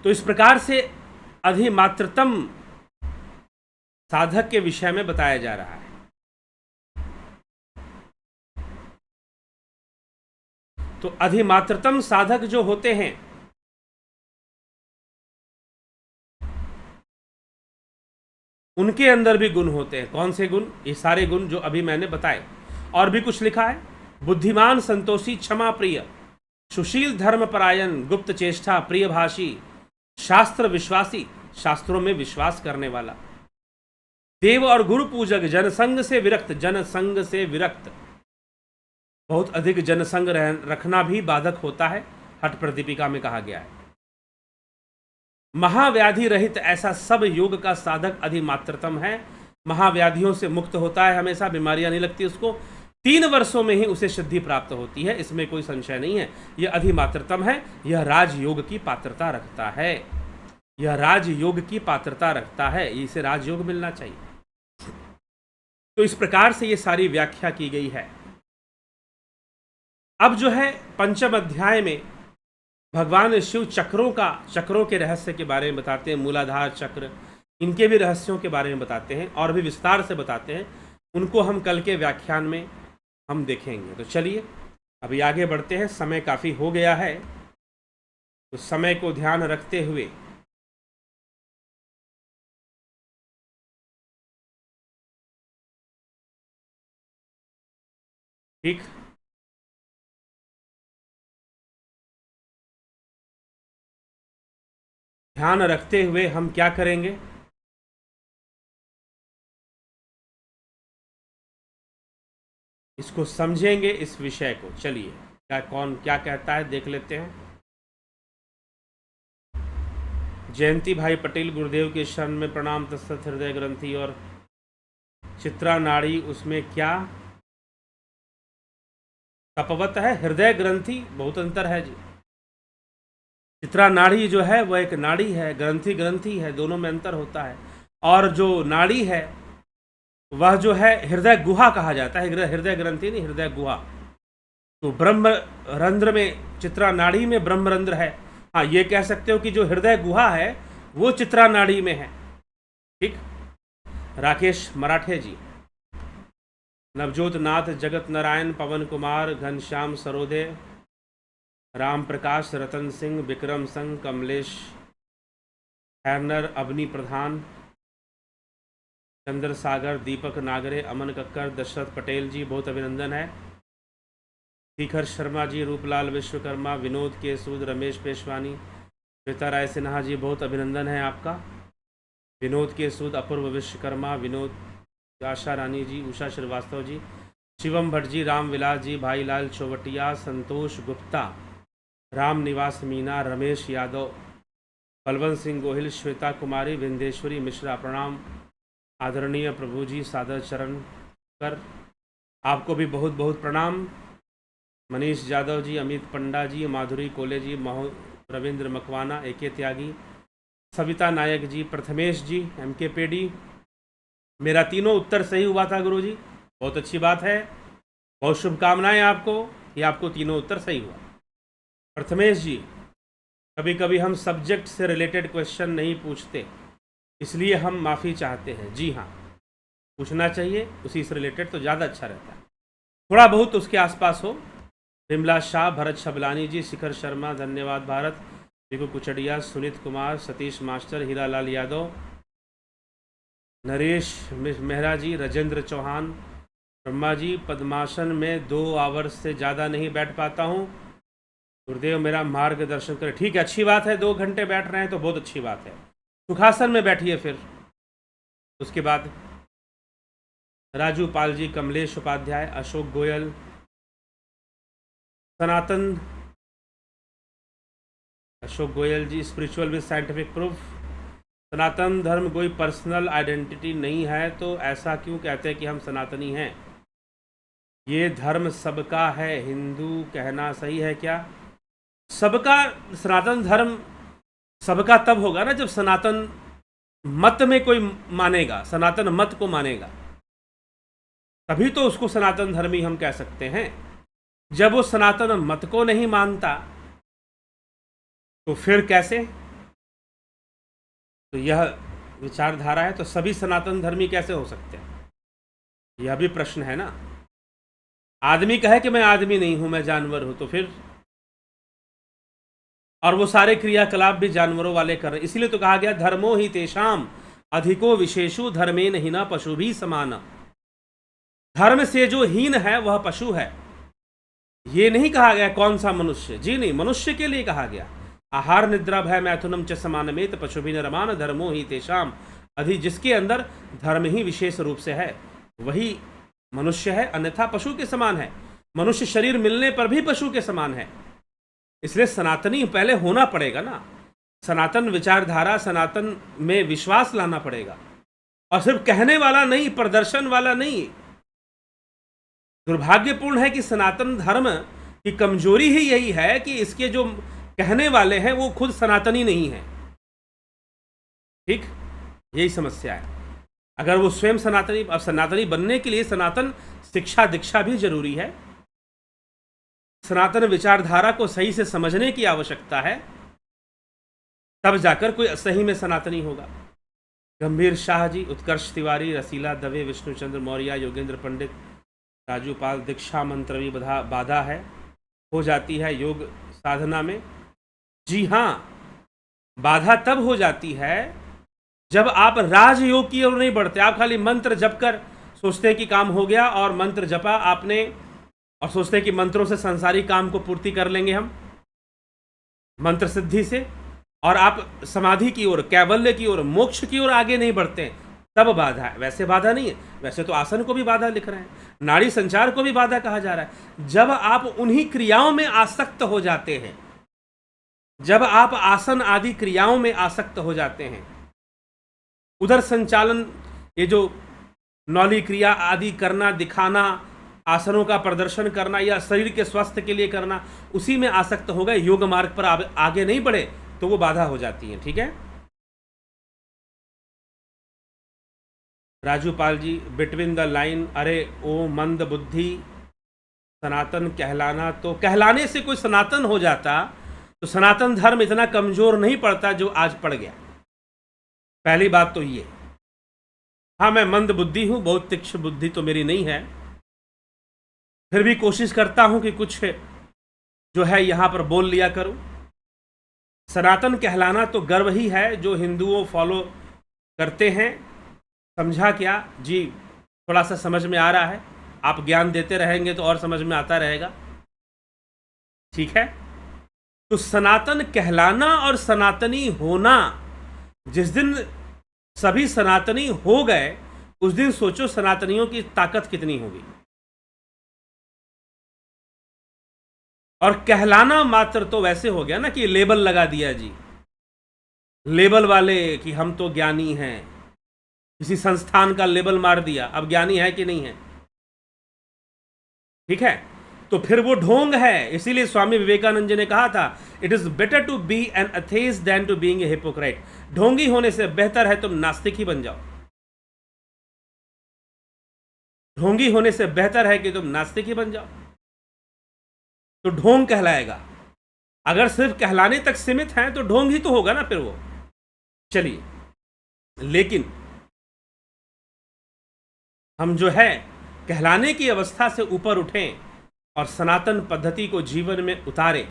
तो इस प्रकार से अधिमात्रतम साधक के विषय में बताया जा रहा है। तो अधिमात्रतम साधक जो होते हैं उनके अंदर भी गुण होते हैं। कौन से गुण? ये सारे गुण जो अभी मैंने बताए। और भी कुछ लिखा है, बुद्धिमान, संतोषी, क्षमा प्रिय, सुशील, धर्मपरायण, गुप्त चेष्टा, प्रियभाषी, शास्त्र विश्वासी, शास्त्रों में विश्वास करने वाला, देव और गुरु पूजक, जनसंग से विरक्त, जनसंग से विरक्त, बहुत अधिक जनसंग रखना भी बाधक होता है, हठ प्रदीपिका में कहा गया है। महाव्याधि रहित, ऐसा सब योग का साधक अधिमात्रतम है। महाव्याधियों से मुक्त होता है, हमेशा बीमारियां नहीं लगती उसको। 3 वर्षों में ही उसे सिद्धि प्राप्त होती है, इसमें कोई संशय नहीं है। यह अधिमात्रतम है, यह राजयोग की पात्रता रखता है, यह राजयोग की पात्रता रखता है, इसे राजयोग मिलना चाहिए। तो इस प्रकार से ये सारी व्याख्या की गई है। अब जो है पंचम अध्याय में भगवान शिव चक्रों के रहस्य के बारे में बताते हैं। मूलाधार चक्र, इनके भी रहस्यों के बारे में बताते हैं और भी विस्तार से बताते हैं। उनको हम कल के व्याख्यान में हम देखेंगे। तो चलिए अभी आगे बढ़ते हैं, समय काफ़ी हो गया है, तो समय को ध्यान रखते हुए ठीक ध्यान रखते हुए हम क्या करेंगे? इसको समझेंगे, इस विषय को। चलिए कौन क्या कहता है देख लेते हैं। जयंती भाई पटेल, गुरुदेव के शरण में प्रणाम। तत्सत हृदय ग्रंथि और चित्रा नाड़ी, उसमें क्या तपवत है? हृदय ग्रंथि बहुत अंतर है जी। चित्रा नाड़ी जो है वह एक नाड़ी है, ग्रंथि है, दोनों में अंतर होता है। और जो नाड़ी है वह जो है हृदय गुहा कहा जाता है, हृदय ग्रंथि नहीं, हृदय गुहा। तो ब्रह्म रंध्र में, चित्रा नाड़ी में ब्रह्म रंध्र है। हाँ, ये कह सकते हो कि जो हृदय गुहा है वो चित्रा नाड़ी में है। ठीक। राकेश मराठे जी, नवजोत नाथ, जगत नारायण, पवन कुमार, घनश्याम सरोदे, राम प्रकाश, रतन सिंह, विक्रम संघ, कमलेश हैरनर, अवनी प्रधान, चंद्र सागर, दीपक नागरे, अमन कक्कर, दशरथ पटेल जी बहुत अभिनंदन है। शिखर शर्मा जी, रूपलाल विश्वकर्मा, विनोद के सूद, रमेश पेशवानी, श्वेता राय सिन्हा जी बहुत अभिनंदन है आपका। विनोद के सूद, अपूर्व विश्वकर्मा, विनोद, आशा रानी जी, उषा श्रीवास्तव जी, शिवम भट्ट जी, राम विलास जी, भाईलाल चौवटिया, संतोष गुप्ता, राम निवास मीना, रमेश यादव, बलवंत सिंह गोहिल, श्वेता कुमारी, विंदेश्वरी मिश्रा, प्रणाम आदरणीय प्रभु जी, सादर चरण कर आपको भी बहुत बहुत प्रणाम। मनीष यादव जी, अमित पंडा जी, माधुरी कोले जी, रविंद्र मकवाना, एके त्यागी, सविता नायक जी, प्रथमेश जी, एम के पेडी। मेरा तीनों उत्तर सही हुआ था गुरु जी, बहुत अच्छी बात है, बहुत शुभकामनाएं आपको, ये आपको तीनों उत्तर सही हुआ। प्रथमेश जी, कभी कभी हम सब्जेक्ट से रिलेटेड क्वेश्चन नहीं पूछते, इसलिए हम माफ़ी चाहते हैं। जी हाँ, पूछना चाहिए उसी से रिलेटेड, तो ज़्यादा अच्छा रहता है, थोड़ा बहुत उसके आसपास हो। विमला शाह, भरत शबलानी जी, शिखर शर्मा, धन्यवाद भारत, रिकु कुचड़िया, सुनीत कुमार, सतीश मास्टर, हीरालाल यादव, नरेश मेहरा जी, राजेंद्र चौहान, ब्रह्मा जी, पद्मासन में 2 आवर्स से ज़्यादा नहीं बैठ पाता हूँ, गुरुदेव मेरा मार्गदर्शन करें। ठीक है, अच्छी बात है, 2 घंटे बैठ रहे हैं तो बहुत अच्छी बात है। सुखासन में बैठिए फिर उसके बाद। राजू पाल जी, कमलेश उपाध्याय, अशोक गोयल, सनातन, अशोक गोयल जी, स्पिरिचुअल विद साइंटिफिक प्रूफ, सनातन धर्म कोई पर्सनल आइडेंटिटी नहीं है, तो ऐसा क्यों कहते हैं कि हम सनातनी हैं? ये धर्म सबका है, हिंदू कहना सही है क्या? सबका, सनातन धर्म सबका तब होगा ना जब सनातन मत में कोई मानेगा, सनातन मत को मानेगा, तभी तो उसको सनातन धर्मी हम कह सकते हैं। जब वो सनातन मत को नहीं मानता तो फिर कैसे? तो यह विचारधारा है, तो सभी सनातन धर्मी कैसे हो सकते हैं? यह भी प्रश्न है ना। आदमी कहे कि मैं आदमी नहीं हूं, मैं जानवर हूं, तो फिर, और वो सारे क्रियाकलाप भी जानवरों वाले कर रहे, इसलिए तो कहा गया धर्मो ही तेषाम अधिको विशेषु धर्मेन हीना पशु भी समान। धर्म से जो हीन है वह पशु है। ये नहीं कहा गया कौन सा मनुष्य, जी नहीं, मनुष्य के लिए कहा गया। आहार निद्रा भय मैथुनम च समानमेत पशु भी नरमान धर्मो ही तेषाम अधि, जिसके अंदर धर्म ही विशेष रूप से है वही मनुष्य है, अन्यथा पशु के समान है। मनुष्य शरीर मिलने पर भी पशु के समान है। इसलिए सनातनी पहले होना पड़ेगा ना, सनातन विचारधारा, सनातन में विश्वास लाना पड़ेगा, और सिर्फ कहने वाला नहीं, प्रदर्शन वाला नहीं। दुर्भाग्यपूर्ण है कि सनातन धर्म की कमजोरी ही यही है कि इसके जो कहने वाले हैं वो खुद सनातनी नहीं है। ठीक, यही समस्या है। अगर वो स्वयं सनातनी, अब सनातनी बनने के लिए सनातन शिक्षा दीक्षा भी जरूरी है, सनातन विचारधारा को सही से समझने की आवश्यकता है, तब जाकर कोई सही में सनातनी होगा। गंभीर शाह जी, उत्कर्ष तिवारी, रसीला दवे, विष्णुचंद्र मौर्य, योगेंद्र पंडित, राजू पाल, दीक्षा मंत्र भी बाधा है, हो जाती है योग साधना में। जी हाँ, बाधा तब हो जाती है जब आप राजयोग की ओर नहीं बढ़ते। आप खाली मंत्र जप कर सोचते हैं कि काम हो गया, और मंत्र जपा आपने और सोचते हैं कि मंत्रों से संसारी काम को पूर्ति कर लेंगे हम मंत्र सिद्धि से, और आप समाधि की ओर, कैवल्य की ओर, मोक्ष की ओर आगे नहीं बढ़ते, तब बाधा है। वैसे बाधा नहीं है, वैसे तो आसन को भी बाधा लिख रहे हैं, नाड़ी संचार को भी बाधा कहा जा रहा है। जब आप उन्हीं क्रियाओं में आसक्त हो जाते हैं, जब आप आसन आदि क्रियाओं में आसक्त हो जाते हैं, उधर संचालन, ये जो नौली क्रिया आदि करना, दिखाना, आसनों का प्रदर्शन करना या शरीर के स्वास्थ्य के लिए करना, उसी में आसक्त हो गए, योग मार्ग पर आगे नहीं बढ़े, तो वो बाधा हो जाती है। ठीक है, Raju Pal ji, between the line, अरे ओ मंद बुद्धि, सनातन कहलाना, तो कहलाने से कोई सनातन हो जाता तो सनातन धर्म इतना कमजोर नहीं पड़ता जो आज पड़ गया। पहली बात तो ये। हाँ, मैं मंद बुद्धि हूं, बहुत तीक्ष्ण बुद्धि तो मेरी नहीं है, फिर भी कोशिश करता हूं कि कुछ जो है यहाँ पर बोल लिया करूं। सनातन कहलाना तो गर्व ही है जो हिंदुओं फॉलो करते हैं। समझा क्या जी? थोड़ा सा समझ में आ रहा है? आप ज्ञान देते रहेंगे तो और समझ में आता रहेगा। ठीक है, तो सनातन कहलाना और सनातनी होना, जिस दिन सभी सनातनी हो गए उस दिन सोचो सनातनियों की ताकत कितनी होगी। और कहलाना मात्र तो वैसे हो गया ना कि लेबल लगा दिया जी, लेबल वाले कि हम तो ज्ञानी हैं, किसी संस्थान का लेबल मार दिया, अब ज्ञानी है कि नहीं है। ठीक है, तो फिर वो ढोंग है। इसीलिए स्वामी विवेकानंद जी ने कहा था, it is better to be an atheist than to being a hypocrite. ढोंगी होने से बेहतर है तुम नास्तिक ही बन जाओ। ढोंगी होने से बेहतर है कि तुम नास्तिक ही बन जाओ, तो ढोंग कहलाएगा। अगर सिर्फ कहलाने तक सीमित हैं तो ढोंग ही तो होगा ना फिर वो। चलिए, लेकिन हम जो है कहलाने की अवस्था से ऊपर उठें और सनातन पद्धति को जीवन में उतारें।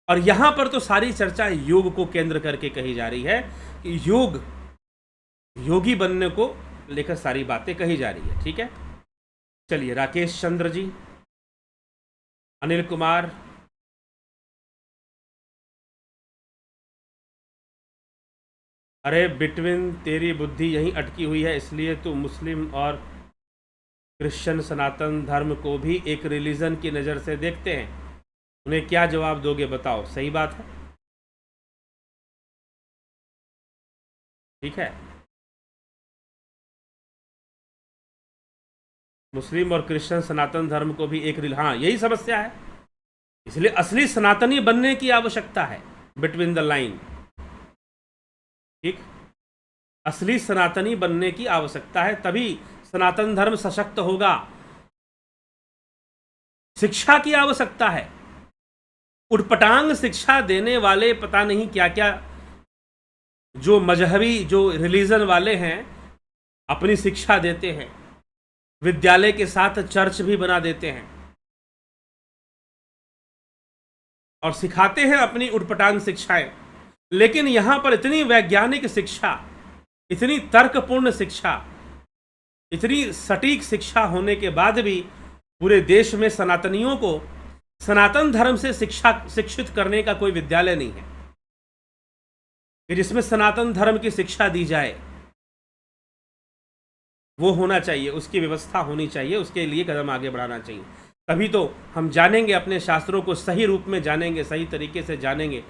और यहां पर तो सारी चर्चा योग को केंद्र करके कही जा रही है कि योग, योगी बनने को लेकर सारी बातें कही जा रही है। ठीक है, चलिए, राकेश चंद्र जी, अनिल कुमार, अरे बिटवीन तेरी बुद्धि यहीं अटकी हुई है, इसलिए तू मुस्लिम और क्रिश्चियन सनातन धर्म को भी एक रिलीजन की नज़र से देखते हैं। उन्हें क्या जवाब दोगे बताओ? सही बात है। ठीक है, मुस्लिम और क्रिश्चियन सनातन धर्म को भी एक हाँ, यही समस्या है। इसलिए असली सनातनी बनने की आवश्यकता है, बिटवीन द लाइन। ठीक, असली सनातनी बनने की आवश्यकता है, तभी सनातन धर्म सशक्त होगा। शिक्षा की आवश्यकता है। उटपटांग शिक्षा देने वाले पता नहीं क्या क्या जो मजहबी, जो रिलीजन वाले हैं, अपनी शिक्षा देते हैं, विद्यालय के साथ चर्च भी बना देते हैं और सिखाते हैं अपनी उटपटांग शिक्षाएं। लेकिन यहां पर इतनी वैज्ञानिक शिक्षा, इतनी तर्कपूर्ण शिक्षा, इतनी सटीक शिक्षा होने के बाद भी पूरे देश में सनातनियों को सनातन धर्म से शिक्षित करने का कोई विद्यालय नहीं है कि जिसमें सनातन धर्म की शिक्षा दी जाए। वो होना चाहिए, उसकी व्यवस्था होनी चाहिए, उसके लिए कदम आगे बढ़ाना चाहिए। तभी तो हम जानेंगे, अपने शास्त्रों को सही रूप में जानेंगे, सही तरीके से जानेंगे,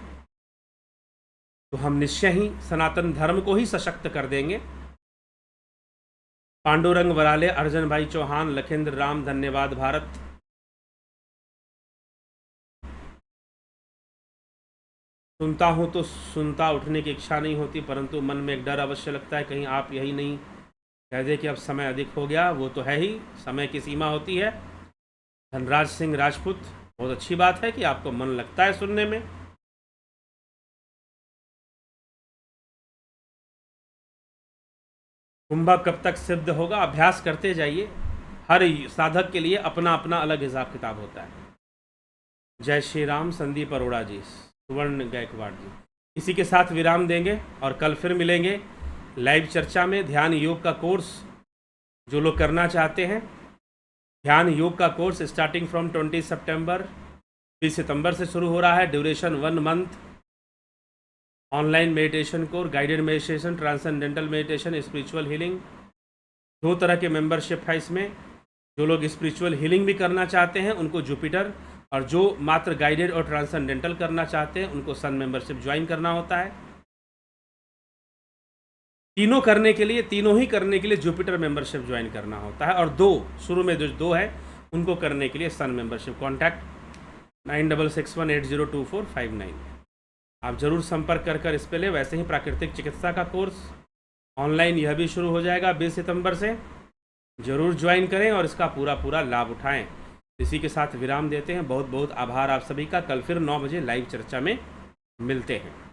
तो हम निश्चय ही सनातन धर्म को ही सशक्त कर देंगे। पांडुरंग वराले, अर्जन भाई चौहान, लखेंद्र राम, धन्यवाद भारत। सुनता हूं तो सुनता उठने की इच्छा नहीं होती, परंतु मन में एक डर अवश्य लगता है, कहीं आप यही नहीं कह दे कि अब समय अधिक हो गया। वो तो है ही, समय की सीमा होती है। धनराज सिंह राजपूत, बहुत अच्छी बात है कि आपको मन लगता है सुनने में। कुंभक कब तक सिद्ध होगा? अभ्यास करते जाइए। हर साधक के लिए अपना अपना अलग हिसाब किताब होता है। जय श्री राम, संदीप अरोड़ा जी, सुवर्ण गायकवाड़ जी। इसी के साथ विराम देंगे और कल फिर मिलेंगे लाइव चर्चा में। ध्यान योग का कोर्स जो लोग करना चाहते हैं, ध्यान योग का कोर्स स्टार्टिंग फ्रॉम 20 सितंबर, 20 सितंबर से शुरू हो रहा है। Duration 1 month. Online meditation course, guided meditation, transcendental meditation, spiritual healing. 2 तरह के मेंबरशिप है इसमें। जो लोग स्पिरिचुअल हीलिंग भी करना चाहते हैं उनको जुपिटर, और जो मात्र गाइडेड और ट्रांसेंडेंटल करना चाहते हैं उनको सन मेंबरशिप ज्वाइन करना होता है। तीनों ही करने के लिए जुपिटर मेंबरशिप ज्वाइन करना होता है, और 2 शुरू में जो 2 है उनको करने के लिए सन मेंबरशिप। कॉन्टैक्ट 9661802459। आप जरूर संपर्क कर इस पे ले। वैसे ही प्राकृतिक चिकित्सा का कोर्स ऑनलाइन यह भी शुरू हो जाएगा 20 सितंबर से। जरूर ज्वाइन करें और इसका पूरा लाभ उठाएं। इसी के साथ विराम देते हैं। बहुत बहुत आभार आप सभी का। कल फिर 9 बजे लाइव चर्चा में मिलते हैं।